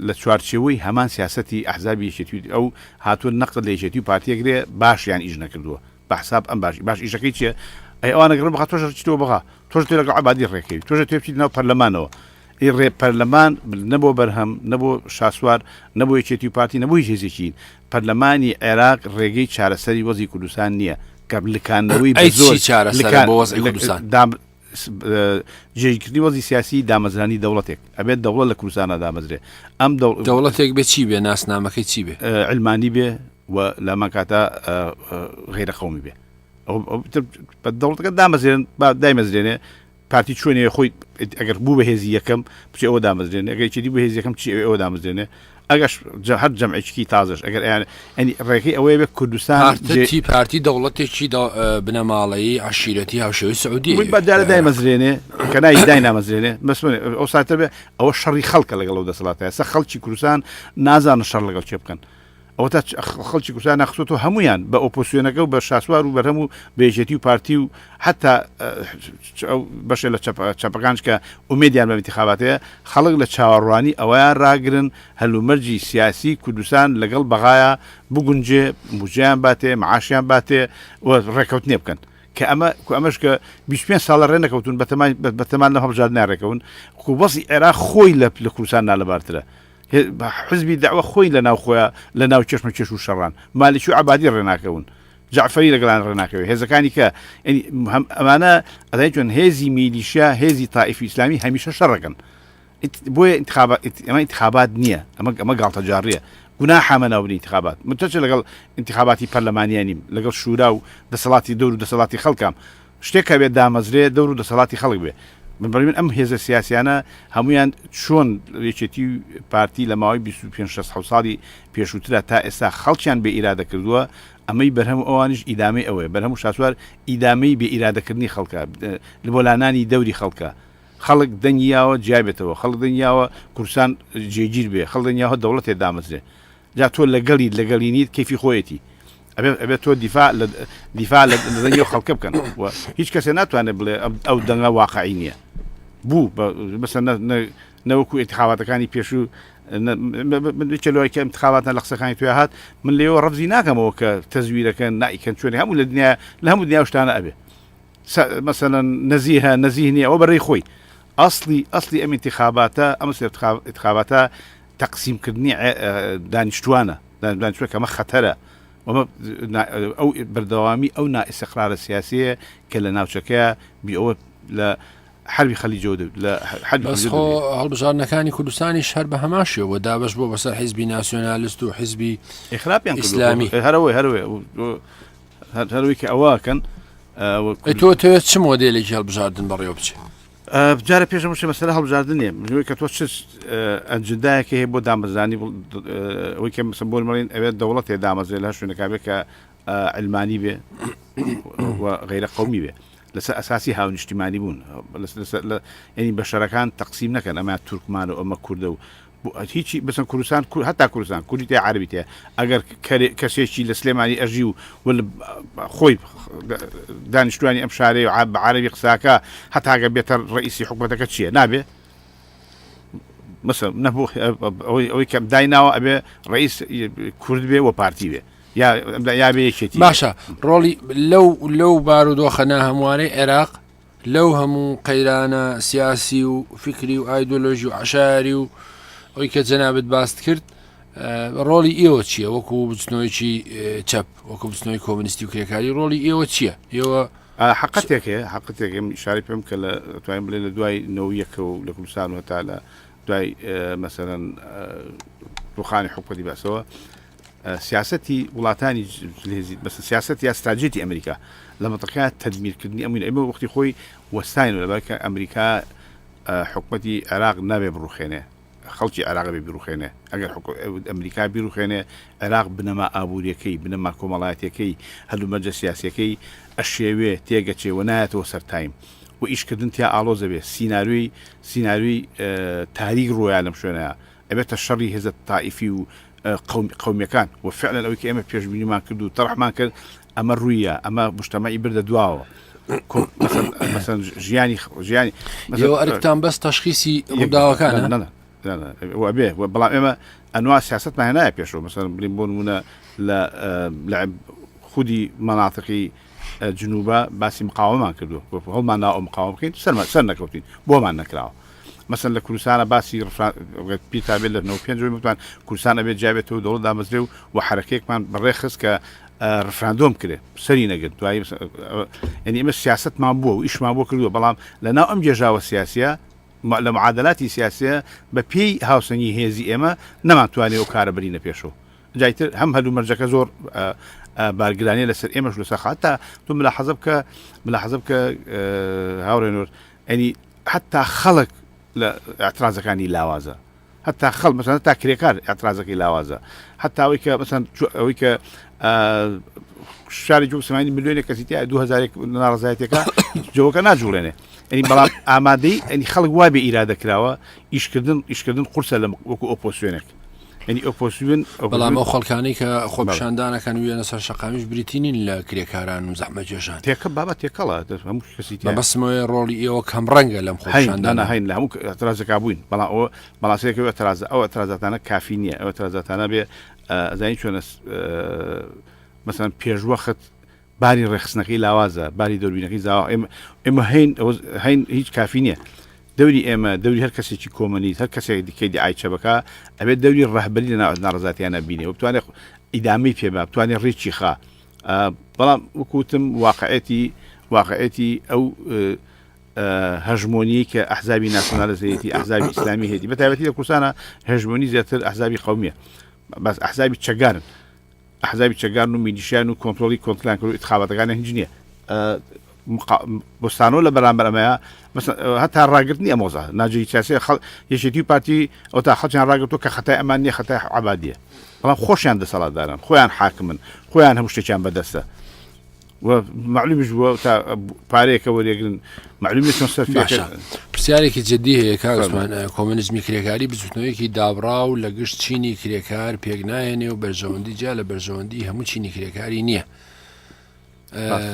لە چوارچێوەی هەمان سیاسەتی ئەحزابی یەکێتی ئەو هاتوون نەقد لە یەکێتی و پارتیەکرێ باشیان ئیش نەکردووە بە حساب ئەم باش ئیشەکەی چیە ئەوانە گەڕن بەخات تۆش چیتەوە بەغا تۆش لەگەڵ عەبادی ڕێکەوی تۆش توێ بچیت ناو پەرلەمانەوە ڕێ پەرلەمان نەبوو بەرهەم نەبوو شاسوار نەبوو یەکێتی و پارتی نەبووی هێزێکی پەرلەمانی عێراق ڕێگەی چارەسەری وەزی کوردستان نییە کە لکاندنەوەی جێگیرتنی وەزی سیاسی دامەزرانی دەوڵەتێک ئەبێت دەوڵەت لە کوردستانە دامەزرێ ئەم دەوڵەتێک بێ چی بێ ناسنامەکەی چی بێ علمانی بێ و لە ماکاتە غێرە قەومی بێ دەوڵەتەکە دامەزرێن دایمەزرێنێ پارتی چۆنێ خۆی ئەگەر بوو بە هێزی یەکەم بچێ ئەوە دامەزرێنێ ئەگەر چی بە هێزی یەکەم چی ئەوە دامەزرێنێ ئەگەش هەر جەمعێکی تازش ئەگەر ئەنی ڕێکی ئەوەیە بێ کوردستان پارتی دەوڵەتێکی بنەماڵەیی عشیرەتی هاوشێوی سعودی بەدارە دایمەزرێنێ کە نای دای نامەزرێنێ بەسمێ ئەو ساتە بێ ئەوە شەڕی خەڵکە لەگەڵ ئەو دەسەڵاتە سە خەڵکی کوردستان نازانن شەڕ لەگەڵ چێ بکەن ئەو تا خەڵکی کوردستان نەخسۆتەوە هەمویان بە ئۆپۆسیۆنەکە و بە شاسوار و بەرهەم و بێژێتی و پارتی و حتا بەشێ لە چەپەکانش کە ئومێدیان بە انتخاباتەیە خەڵک لە چاوەڕوانی ئەوەیان ڕاگرن هەلومەرجی سیاسی کوردستان لەگەڵ بەغایە بگونجێ موژیان باتێ معاشیان باتێ و ڕێکەوتنێ بکەن کە ئەمەش کە 25 ساڵە ڕێ نەکەوتون بەتەمان لە هەڵبژار ناڕێکەون وەزی عێراق خۆی لە کوردستان نالەبارترە حزبی داوە خۆی لە ناو خۆیان لە ناو چێشمە چێش و شەڕان مالیکی و عبادی ڕێناکەون جعفەری لەگەڵان ڕێناکەوێت هێزەکانی کە ئەمانە ئەدای چۆن هێزی میلیشیا هێزی تائیفی ئیسلامی هەمیشە شەڕەکەن بۆیە ئەمە انتخابات نییە ئەمە گاڵتە جاڕیە گونا حامەناوبنی انتخابات متچە لەگەڵ انتخاباتی پەرلەمانیانیم لەگەڵ شورا و دەسەڵاتی دەور و دەسەڵاتی خەڵکام شتێک بێت دامەزرێ دەور و دەسەڵاتی خەڵک بێ من ئەم هێزە سیاسیانە هەمویان چۆن یەکێتی پارتی لە ماوەی 25 ساڵی پێشووترە تا ئێستا خەڵکیان بێ ئیرادە کردووە ئەمەی بەرهەم ئەوانش ئیدامەی ئەوەیە بەرهەم و شاسوار ئیدامەی بێ ئیرادەکردنی خەڵکە لە بۆلانانی دەوری خەڵکە خەڵک دەنگیاوە جیابێتەوە خەڵک دەنگیاوە کوردستان جێگیر بێ خەڵک دەنگیاوە دەوڵەتێ دامەزرێ جا تۆ لەگەڵی نیت کەفی خۆیەتی ئەبێت تۆ دیفاع لە دەنگی خەڵکە بکەن هیچ کەسێ ناتوانێت بڵێ ئەو دەنگە واقعی نییە بوو بەسەر نەوەکو انتخاباتەکانی پێشوو چلۆی کە انتخاباتە لە قسەکانی توێ هات من لێەوە ڕەبزی ناکەمەوە کە تەزویرەکەن نائیکەن چۆنی هەموو لە هەموو دنیا شتانە ئەبێ مثلا نەزیه نییە ئەوە بەڕێی خۆی ئەسلی ئەم انتخاباتە ئەم انتخاباتە تەقسیمکردنی دانیشتوانە دانیشتووە کەمە خەتەرە ئەو بەردەوامی ئەو نائستیقرارە سیاسیە کە لە ناوچەکەیە ئەوە لە حربی خەلیجەوە لە هەڵبژارنەکانی کوردستانیش هەر بە هەماشیەوە دابش بۆ بەسەر حیزبی ناسیۆنالیست و حیزبی ئیخراپیان ئیسلامی هەروەی کە ئەوواکەن تۆ چ مۆدێلێکی هەڵبژاردن بەڕێوە بچێت بجارە پێشمەش مەسەلە هەڵبژاردنێ کە تۆ چ ئەنجدایەکە هەیە بۆ دامەزرانی ئەوەی کە بۆ مەڵین ئەوێت دەوڵەت هێ دامەزرێ لە شوێنەکە بێت کە علمانی بێ غیرە قەومی بێ لەسەر ئەساسی هاونیشتیمانی بوون ینی بەشەرەکان تەقسیم نەکەن ئەمە تورکمان و ئەمە کووردە و هیچی بەسن کوردستان هەتا کوردستان کوردی تێ عەربی تێ ئەگەر کەسێکی لە سلێمانی ئەژی و خۆی دانیشتوانی ئەم شارەی و بە عەربی قساکە هەتاگە بێتە ڕئیسی حکومەتەکە چییە نابێ مەسەڵ نەبوو ئەوەی کەم دایناوە ئەبێ ڕئیس کورد بێ و پارتی بێ یا بێ یەکێتی باشە ڕۆڵی لەو بارودۆخەنە هەموارەی عێراق لەو هەموو قەیرانە سیاسی و فکری و ئایدۆلۆژی و عشاری و ئەوی کە جەنابەت باست کرد ڕۆڵی ئێوە چییە وەکو بچنەوەیکی چەپ وەکو بچنەوەی کۆمونیستی و کرێکاری ڕۆڵی ئێوە چییە ئێوە حقەتێکم شاری پێم کە لە توانین بڵێ لە دوای نەویەکە و لە کوردستان و تا لە دوای مەسەرەن ڕوخانی حکومەتی باسەوە سیاسەتی وڵاتانی بەس سیاسەت یا استراتژیەتی ئەمریکا لە مەنطقەیە تەدمیرکردنی ئەمە وەختی خۆی وەستاین لەبارکە ئەمریکا حکومەتی عێراق نابێ بڕوخێنێ خەڵکی عێراق بێ بیرروخێنێ ئەگەر ئەمریکا بیرروخێنێ عێراق بنەما ئابوووریەکەی بنەما کۆمەڵایەتەکەی هەلومەرجە سیاسیەکەی ئەشێوێ تێگەچێوە نایەتەوە سەرتایم و ئیشکردن تیا ئالۆزە بێ سیناروی تاریک ڕۆیان لەم شوێنەیە ئەبێتە شەڕی هێزە تائیفی و قومیەکان و فعلا ئەوەی کە ئێمە پێشبینیمان کرد و تەڕحمان کرد ئەمە ڕوویە ئەمە مجتەمەعی بردە دواوە ژیانی ئەرکتان بەس تەشخیصی ڕووداوەکانە بێ بەڵام ئێمە ئەنوا سیاستمان هێنایە پێشەوە مەسەڵەن بڵین بۆ نمونە لە خودی مەناطقی جنوبە باسی مقاومەمان کردو هەڵمان ناوە مقاومە بکەین سەر نەکەوتین بۆمان نەکراوە مەسەن لە کوردستانە باسی پی تابێت لە 95 وتان کوردستان ئەبێت جابێتەوە دەوڵەت دامەزرێ و حرەکەیەکمان بەڕێ خست کە ڕفراندۆم کرێ سەری نەگرت دوایی ینی ئمە سیاستمان بووە و ئیشمان بۆ کردووە بەڵام لەناو ئەم جێژاوە سیاسیە لە معادلاتی سیاسیە بە پێی هاوسەنگی هێزی ئێمە نەمانتوانێت و کارە بەرینە پێشەوە جایتر هەم هەلو مەرجەکە زۆر بارگرانی لەسەر ئێمەش لەسەر خاتە تو ملاحەزە بکە هاوڕێنۆر ئەنی حتا خەڵک لە ئاعترازەکانی لاوازە حتا خەڵ مەسەن تا کرێکار ئاعترازەکەی لاوازە حتا ئەوەی کە مەسەن ئەوەی کە شاری جوسمانی میلیۆنێک کەسی تیا 2000 ناڕزایەتێکە جۆوەکە ناجوڵێنێ ئەنی بەڵام ئامادەی ئەنی خەڵک وای بێ ئیرادە کراوە ئیشکردن قورسە لە وەکو ئۆپۆسیۆنێک ینی ئۆپۆسیۆن بەڵام ئەو خەڵکانی کە خۆپشاندانەکان وێنە سەر شەقامیش بریتینین لە کرێکاران و زەحمە جێژان تێکە بابە تێکەڵە هەموو کەسی بەسمەوەی ڕۆڵی ئێوە کەم ڕەنگە لەم خۆپشاندانە هەین لە هەموو ئەترازەکە بووین بەڵام ئەوە بەڵاسەیەکە ئەو ئەترازاتانە کافی نییە ئەو ئەترازاتانە بێ زانی چۆنە مەسەن پێشوەخت باری ڕێخستنەکەی لاوازە باری دەوربینەکەی زاوە ئێمە هەین هیچ کافی نییە دەوری ئێمە دەوری هەر کەسێکی کۆمەنیت هەر کەسێک دیکەی دیعایچە بکە ئەبێت دەوری ڕەهبەری لە ناڕزاتیانە بینێ و بتوانێت ئیدامی پێبا بتوانێت ڕێکی خا بەڵام وەکوتم واقعەتی ئەو هەژمۆنی کە ئەحزابی ناسیۆنالیزەتی ئەحزابی ئیسلامی هێتی بەتایبەتی لە کوردستانە هەژمۆنی زیاتر ئەحزابی قەومیە بەس ئەحزابی چەگارن ئەحزابی چەگارن و میلیشیان و کۆنتڕۆلی کۆنترۆلان کرد و ئینتخاباتەکان هیچ نییە بستانۆ لە بەرامبەر ئەمەیە هەتا ڕاگررتنی ئەمۆزە ناجی سیاسی یەشێتی پارتی ئەو تا خەڵکیان ڕاگرتو کە خەتای ئەمان نیە خەتای عەبادیە بەڵام خۆشیان دەسەڵاتدارن خۆیان حاکمن خۆیان هەموو شتێکیان بەدەستە و معلومیش بووە تا پارەیەکە وەرێگرن معلومی چۆن سەرفێکە پرسیارێکی جددی هەیە کاگوسمان کۆمونیزمی کرێکاری بچوتنەوەیەکی دابڕا و لە گشت چینی کرێکار پێک نایەنێ و بەرژەوەندی جا لە بەرژەوەندی هەموو چینی کرێکاری نییە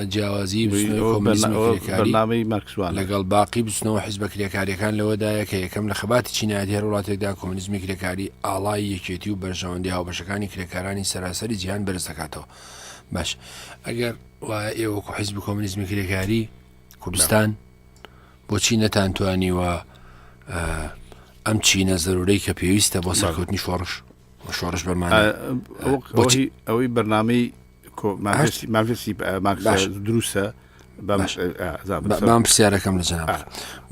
جیاوازی بەرنامەی مارکسوان لەگەڵ باقی بچنەوە حیزبە کرێکاریەکان لەوەدایە کە یەکەم لە خەباتی چینایەتی هەر وڵاتێکدا کۆمونیزمی کرێکاری ئاڵای یەکێتی و بەرژەوەندی هاوبەشەکانی کرێکارانی سەراسەری جیهان بەرز دەکاتەوە باش ئەگەر وایە ئێوەکو حیزبی کۆمونیزمی کرێکاری کوردستان بۆچی نەتانتوانیوە ئەم چینە زەرورەی کە پێویستە بۆ سەرکەوتنی شۆڕش بەرمانە ئەوەی بەرنامەی مافسی دروستە بام پرسیارەکەم لە جەناب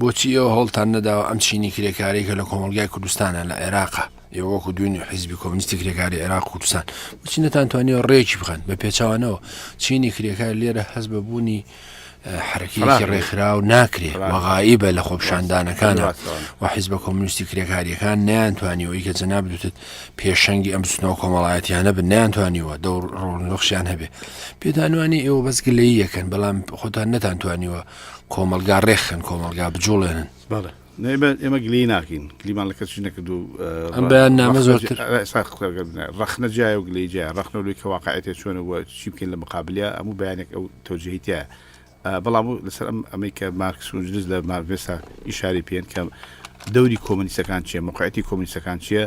بۆچی ئێوە هەوڵتان نەداوە ئەم چینی کرێکاری کە لە کۆمەڵگای کوردستانە لە عێراقە ئێوەکو دوین حیزبی کۆمونیستی کرێکاری عێراق و کوردستان بۆچی نەتانتوانیەوە ڕێکی بخەن بە پێچاوانەوە چینی کرێکار لێرە هەست بەبوونی حرەکەیەکی ڕێکخرا و ناکرێت وەغایبە لە خۆپشاندانەکانە و حیزبە کۆمونیستی کرێکاریەکان نەیانتوانیەوەی کە جەناب دوتت پێشەنگی ئەم بچنەوە کۆمەڵایەتیانە بن نەیانتوانیوە دەور ڕۆڵنۆخشیان هەبێ پێدانوانی ئێوە بەس گلەیی یەکەن بەڵام خۆتان نەتانتوانیوە کۆمەلگا ڕێخن کۆمەلگا بجوڵێنن ئێمە گلەی ناکەین گلیمان لە کەسی نەکردو ئەم بەیان نامە زۆرتر ڕەخنە جای و گلەی جای ڕەخنەوەی کە واقعەتێ چۆنەوە چی بکەین لە مقابلە هەموو بەیانێک ئەو تەوجیهیتە بەڵام لەسەر ئەمەی کە مارکس و جلز لە مارڤێسا ئیشاری پێن کە دەوری کۆمونیستەکان چیە موقعەتی کۆمونیستەکان چییە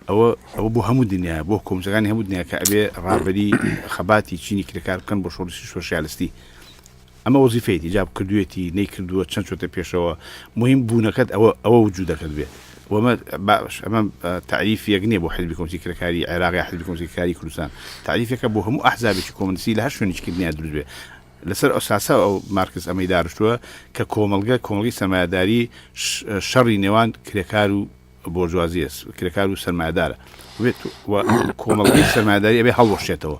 ئەوە بۆ هەموو دنیا بۆ کۆمونیستەکانی هەموو دنیا کە ئەبێ ڕابەری خەباتی چینی کرێکار بکەن بۆ شۆڕشی سۆشیالیستی ئەمە وەزیفەیەتی جاب کردوێتی نەیکردووە چەند چۆتە پێشەوە مهم بوونەکەت ئەوە وجود دەکەت بێ ئەمە تعریف یەک نییە بۆ حزبی کۆمونیستی کرێکاری عێراقی حزبی کۆمونیستی کرێکاری کوردستان تعریفێکە بۆ هەموو ئەحزابێکی کۆمونیستی لە هەر شوێنێکردنیان دروست بێ لەسەر ئەساسا ئەو مارکس ئەمەی داڕشتووە کە کۆمەڵگەی سەرمایه‌داری شەڕی نێوان کرێکار و بۆرژوازیە کرێکار و سەرمایه‌دارە کۆمەڵگەی سەرمایه‌داری ئەبێ هەڵوەشێتەوە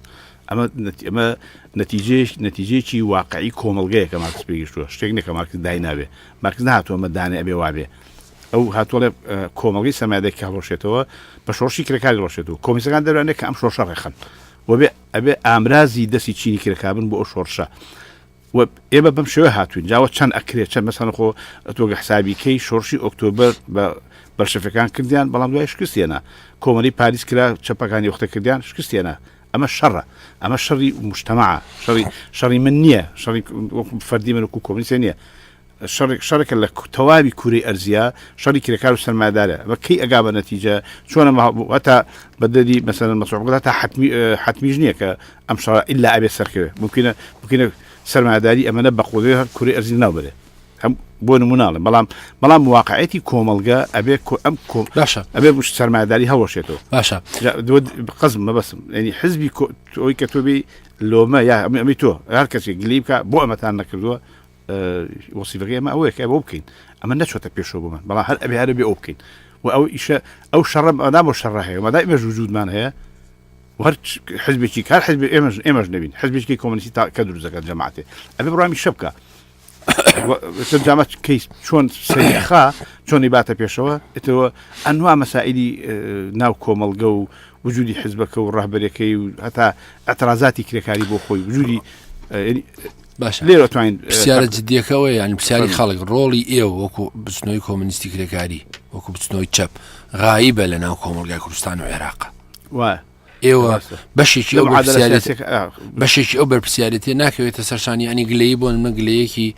ئەمە نەتیجەیەکی واقعی کۆمەڵگەیە کە مارکس پێگەشتووە شتێک نێکە مارکس دای نابێ مارکس نهاتووە ئەمە دانێ ئەبێ وابێ ئەو هاتووەڵێ کۆمەڵگەی سەرمایه‌داری کە هەڵوەشێتەوە بە شۆڕشی کرێکاری ڕۆشێتەوە کۆمیسەکان دەرانێت کە ئەم شۆڕشە ڕێخن ئەبێ ئامرازی دەستی چینی کرێکابن بۆ ئەو شۆڕشە ئێمە بەم شێوە هاتوین جاوە چەند ئەکرێت چەند مەسەن خۆ تۆگە حسابیکەی شۆڕشی ئۆکتۆبەر بە بەرشەفەکان کردیان بەڵام دوای شکستیانە کۆمەڵی پاریس کرا چەپەکانی وەختە کردیان شکستیانە ئەمە شەڕە ئەمە شەڕی مجتەمەعە شەڕی من نییە شەڕی فەردی من وەکو کۆمونیستە نییە شەڕێکە لە تەواوی کوورەی ئەرزیا شەڕی کرێکار و سەرمایه‌دارە بە کەی ئەگا بە نەتیجە چۆنە هەتا بەدەدی مەسەلەن مەسوعە تا حتمیش نییە کە ئەم شەڕە ئیلا ئەبێ سەرکەوێ ممکنە سەرمایه‌داری ئەمەنە بە قوڵێ کوورەی ئەرزی ناوبەرێ هەم بۆ نموناڵم بەڵام واقعەتی کۆمەلگا ئەبێ ئەم باشە ئەبێ سەرمایهداری هەڵەشێتەوە باشە قەزم مەبەسم ینی حزبی ئەوی کە تۆ بێ لۆمە یا ئەمی تۆ هەر کەسێک گلی بکە بۆ ئەمەتان نەکردووە وەسیفەکەی ئەمە ئەوەیە کە بۆ بکەین ئەمە نەچۆتە پێشەوە بمان بەڵام هەر ئەبێ هەرە بێ ئەو بکەین و ئەو ئیشە ئەو شەڕە ئەدا بۆ شەڕە هەیە مەدای ئێمەش وجودمان هەیە وهر حزبێکی کار حزب ئێمەش نبین حزبێکی کۆمونیستی کە دروستەکە جەماعەتێ ئەبێ بڕامی شە بکە جامە کەیس چۆن سەریخا چۆنی باتە پێشەوە ئێتەوە ئەنوا مەسائلی ناو کۆمەلگە و وجودی حزبەکە و ڕاهبەرەکەی و هەتا ئەترازاتی کرێکاری بۆ خۆی وجودی باشە لێرە توانین پرسیارە جدیەکەەوە یعنی پرسیاری خەڵک ڕۆڵی ئێوە وەکو بچنەوەی کۆمونیستی کرێکاری وەکو بچنەوەی چەپ غایبە لە ناو کۆمەلگای کوردستان و عێراق وایە ئێوە بەشێکی ئەو بەرپرسیارەتی ناکەوێتە سەرشانی ئەنی گلەیی بۆ نمە گلەیەکی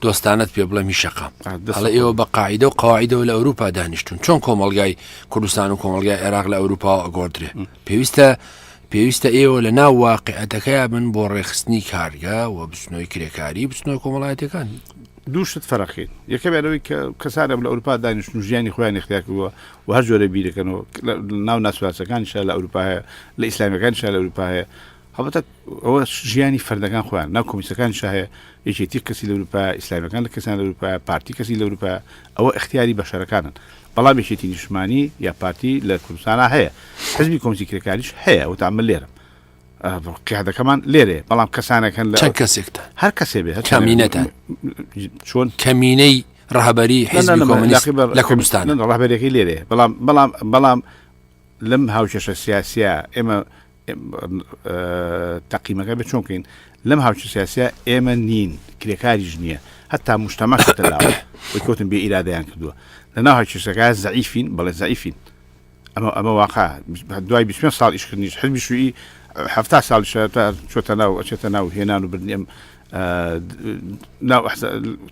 دۆستانت پێ بڵێ میشەقام هەڵە ئێوە بە قاعدە و قەواعیدەوە لە ئەوروپا دانیشتون چۆن کۆمەلگای کوردستان و کۆمەلگای عێراق لە ئەوروپا ئەگۆڕدرێ پێویستە ئێوە لە ناو واقعەتەکەی بن بۆ ڕێخستنی کارگە و بچنەوەی کرێکاری بچنەوەی کۆمەڵایەتەکان دووشت فەرەقین یەکەمێنەوەی کە کەسانە لە ئەوروپا دانیشتن و ژیانی خۆیان اختیارکردووە و هەر جۆرە بیرەکەنەوە ناو ناسواسەکانشە لە ئەوروپا هەیە لە ئیسلامیەکانشە لە ئەوروپا هەیە هەڵبەتە ئەوە ژیانی فەردەکان خۆیان ناو کۆمیسەکانشە هەیە یەکێتی کەسی لە ئەوروپا ئیسلامیەکان لە کەسان لە ئەوروپا پارتی کەسی لە ئەوروپا ئەوە اختیاری بەشەرەکانن بەڵام یەکێتی نیشتمانی یا پارتی لە کوردستانە هەیە حزبی کۆمیسی کرێکاریش هەیە و تامل لێرە قیادەکەمان لێرێ بەڵام کەسانەکەن لە چەند کەسێکتە هەر کەسێ بێ کامینەتە چۆن کەمینەی ڕاهبەری حزبی کۆمونیست لە کوردستان ڕاهبەرێکی لێرێ بەڵام لەم هاوچەشە سیاسیە ئێمە تەقیمەکە بە چۆن بکەین لەم هاوچە سیاسیە ئێمە نین کرێکاریش نییە هەتا مشتەمەشتە لاوە وی کۆتن بێ ئیرادەیان کردووە لە ناو هاوچەشەکە زەعیفین بەڵێ زەعیفین ئەمە واقع دوای 20 ساڵ ئیشکردنیش حزبی شووی 70 ساڵ چۆتە ناو ئەچێتە ناو هێنان و بردنیم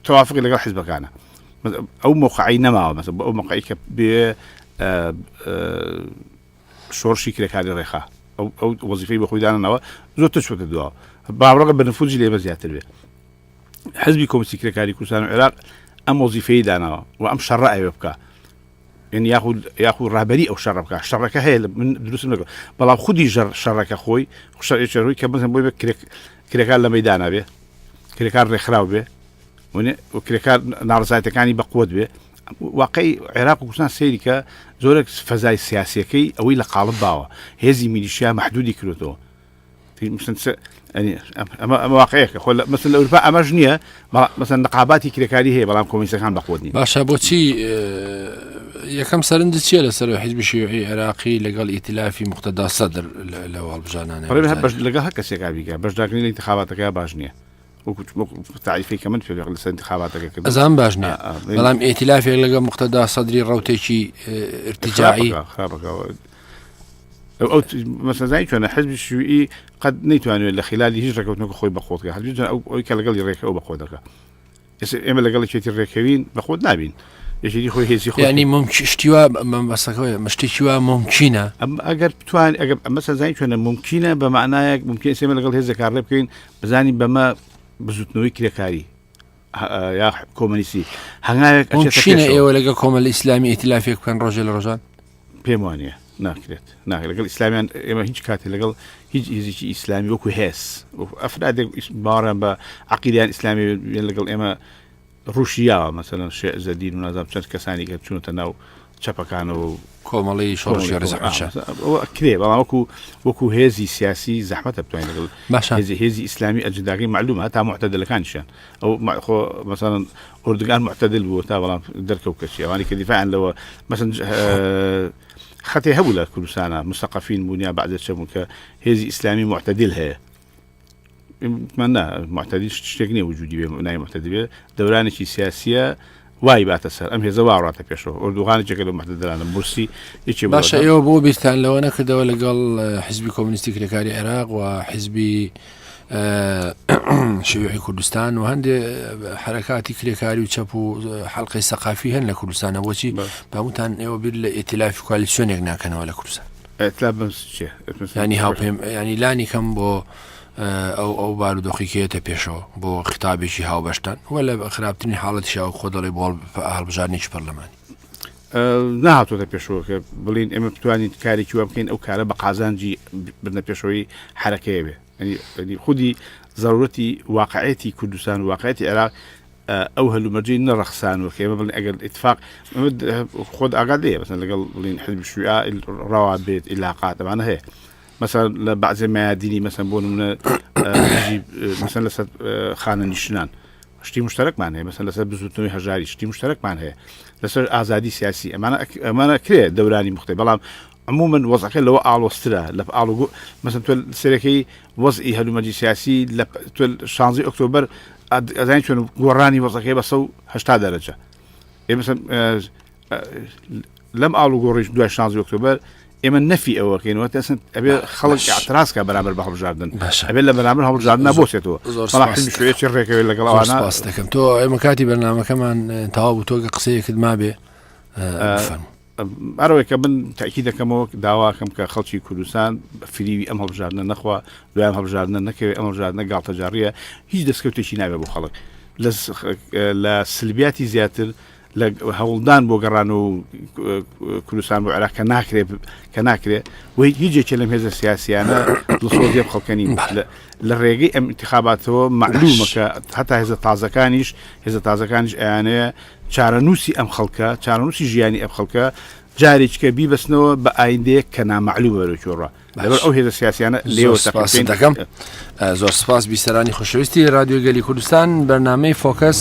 تەوافقی لەگەڵ حزبەکانە ئەو موقعی نەماوە مەسە ئەو موقعی کە بێ شۆڕشی کرێکاری ڕێخا ئەو وەزیفەی بە خۆی دانەوە زۆرتر چۆتە دووە باوەڕەکە بەنفوذی لێمە زیاتر بێ حزبی کۆمیسی کرێکاری کوردستان و عێراق ئەم وەزیفەی داناوە و ئەم شەڕە ئەوێ بکە یعنی یاخود ڕابەری ئەو شەڕە بکە شەڕەکە هەیە من دروستم نەکەم بەڵام خودی شەڕەکە خۆی شەڕێکی کە بزن بۆی بە کرێکار لە مەیدانا بێ کرێکار ڕێکخراو بێ و کرێکار ناڕزایەتەکانی بەقوت بێ واقعی عێراق و کوردستان سەیری کە زۆرێک فەزای سیاسیەکەی ئەوەی لە قاڵب باوە هێزی میلیشیا مەحدودی کردەوە ئەمە واقعەیەکە خۆ مەسەن لە ئەوروپا ئەمەش نییە مەسەن نقاباتی کرێکاری هەیە بەڵام کۆمیسەکان بەقوت نیە باشە بۆچی یەکەم سەرنج چییە لەسەر حیزبی شیوعی عێراقی لەگەڵ ئیتلافی مقتەدا سەدر لە هەڵبژانانە لەگەڵ هەر کەسێکا بیکە بەشداگرنی لە انتخاباتەکە باش نییە تعریفی کە من پێ لەسەر انتخاباتەکە کرد ئەزان باش نییە بەڵام ئیتلافێک لەگەڵ مقتەدا سەدری ڕەوتێکی ارتجاعی ئەو مەسەزای چۆنە حزبی شیوعی قەت نەیتوانێت لە خلالی هیچ ڕێکەوتنەوە خۆی بەخۆتکە هەرگیز ئەوی کە لەگەڵی ڕێکەوە بەخۆ دەکە ئێمە لەگەڵ چێتی ڕێکەوین بەخۆت نابین یەکێتی خۆی هێزی خۆ ینی شتیوا مەسەکەوە مشتێکی وا ممکنە ئەگەر بتوان ئەگەر مەسەزای چۆنە ممکنە بە معنایەک ممکن ئێمە لەگەڵ هێزەکار ڕێ بکەین بزانین بەمە بزوتنەوەی کرێکاری یا کۆمەنیستی هەنگاوێک ممکنە ئێوە لەگە کۆمەڵ ئیسلامی ئیتلافێک بکەن ڕۆژێ لە ڕۆژان پێم وانە ناکرێت لەگەڵ ئیسلامیان ئێمە هیچ کاتێ لەگەڵ هیچ هێزێکی ئیسلامی وەکو هێز ئەفرادێک باوەڕیان بە عەقیدەیان ئیسلامی لەگەڵ ئێمە ڕوشیاوە مەسەلەن شێع زەدین و نازانم چەند کەسانی کە چونەتە ناو چەپەکانەوە و کۆمەڵی شۆڕشی ڕێزەقەشە کرێ بەڵام وەکو هێزی سیاسی زەحمەتە بتوانین لەگەڵ هێزی ئیسلامی ئەجنداگەی معلومە هەتا معتەدلەکانیشیان ئەو خۆ مەسەلەن ئوردوگان معتەدل بوو تا بەڵام دەرکەوت کەچی ئەوانی کە دیفاعن لەوە مەسەن خەتێ هەبوو لە کوردستانە مستەقەفین بوونیا بەعدە چەبوون کە هێزی ئیسلامی معتەدل هەیە معتەدی شتێک نییە وجودی بێ نای معتەدی بێ دەورانێکی سیاسیە وای باتە سەر ئەم هێزە واڕاتە پێشەوە ئوردوغانێکێکە لە معتەدلانە بورسی هیچی باشە ئێوە بۆ بیرتان لەوە نەکردەوە لەگەڵ حیزبی کۆمونیستی کرێکاری عێراق و حیزبی شیوعی کوردستان و هەندێ حرەکاتی کرێکاری و چەپ و حەڵقەی سەقافی هەن لە کوردستانە بۆچی باموتان ئێوە بیر لە ئێتلافی کوالیسیۆنێک ناکەنەوە لە کوردستان ئێتلاف چێ ینی هاوپێم ینی لانی کەم بۆ ئەو بارودۆخیکێتە پێشەوە بۆ خطابێکی هاوبەشتان وە لە خراپترین حاڵەتی شاو خۆ دەڵێ بۆ هەڵبژارنێکی پەرلەمانی نهاتۆتە پێشەوە کە بڵین ئێمە بتوانین کارێکی وە بکەین ئەو کارە بە قازانجی بنە پێشەوەی حرەکەیە بێ ینی خودی ضرورەتی واقعەتی کوردستان و واقعەتی عێراق ئەو هەلومەرجەی نەڕەخسانوە کە ئێمە بڵین ئەگەر ئیتفاق خۆت ئاگات لێ مەسەن لەگەڵ بڵین حزب شوعە ڕەوا بێت عیلاقات ئەمانە هەیە مثلا لە بعضێ مایادینی مەسەن بۆ نمونە مەسەن لەسەر خانە نیشتنان شتی مشترکمان هەیە مەسەن لەسەر بزوتنەوەی هەژاری شتی مشترکمان هەیە لەسەر ئازادی سیاسی ئەمانە کرێ دەورانی مختلف بەڵام عموما وەزەکە لەوە ئاڵۆسترە لە ئاڵۆ مەسەن تۆ سەرەکەی وەزئی هەلومەرجی سیاسی لە 16 ئۆکتۆبەر ئەزانی چۆن گۆڕانی وەزەکەی بە 180 دەرەجە لەم ئاڵ و گۆڕیش دوای 16 ئۆکتۆبەر ئێمە نەفی ئەوەکەینەوە تەسن ئەبێ خەڵک اعتراضکە بەرامبەر بە هەڵبژاردن ئەبێت لە بەرامبەر هەڵبژاردن بۆچێتەوە شوێکی ڕێکەوەی لەگەڵ ئەوانە سپاس دەکەم تۆ ئێمە کاتی بەرنامەکەمان تەواو بوو تۆگە قسەیەکت مابێ ئەرەوەی کە من تاکی دەکەمەوە داواکەم کە خەڵکی کوردستان فریوی ئەم هەڵبژاردنە نەخوا دوایان هەڵبژاردنە نەکەوێت ئەم هەڵبژاردنە گاڵتەجاڕیە هیچ دەستکەوتێکی نابێت بۆ خەڵک لە سلبیاتی زیاتر لە هەوڵدان بۆ گەڕان و کوردستان بۆ عێراق کە ناکرێت وی هیچێکێ لەم هێزە سیاسیانە دڵسۆزیە بخەڵکەنی لە ڕێگەی ئەم انتخاباتەوە معلومە کە هەتا هێزە تازەکانیش ئەیانەیە چارەنووسی ئەم خەڵکە چارەنووسی ژیانی ئەم خەڵکە جارێککە بیبەستنەوە بە ئایندەیە کە نامەعلومە بەرەوچۆڕە لەبەر ئەو هێزە سیاسیانە لێوە دەکەم زۆر سپاس بیسەرانی خۆشەویستی رادیۆ گەلی کوردستان بەرنامەی فۆکەس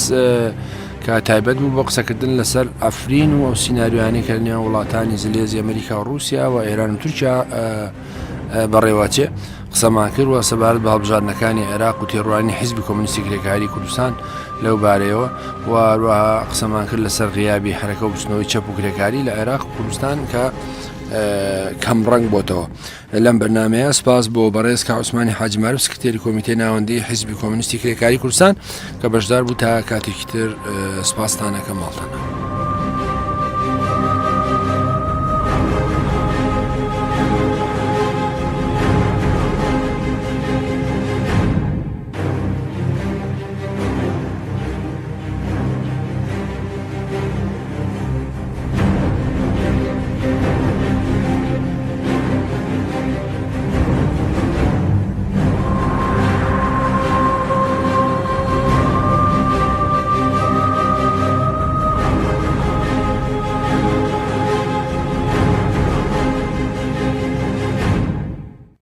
کە تایبەت بوو بۆ قسەکردن لەسەر ئەفرین و ئەو سیناریوانی کە نێوان وڵاتانی زلێزی ئەمریکا و رووسیا و ئێران و تورکیا بەڕێواچێ قسەمان کرد و سەبارەت بە هەڵبژاردنەکانی عێراق و تێڕوانی حیزبی کۆمونیستی کرێکاری کوردستان لەو بارەیەوە و هەروەها قسەمان کرد لەسەر غیابی حرەکە و بچنەوەی چەپ و کرێکاری لە عێراق و کوردستان کە کەم ڕەنگ بۆتەوە لەم بەرنامەیە سپاس بۆ بەڕێز کا عوسمانی حاجی معروف سکرتێری کۆمیتەی ناوەندی حیزبی کۆمونیستی کرێکاری کوردستان کە بەشدار بوو تا کاتێکی تر سپاستانەکە ماڵتانە.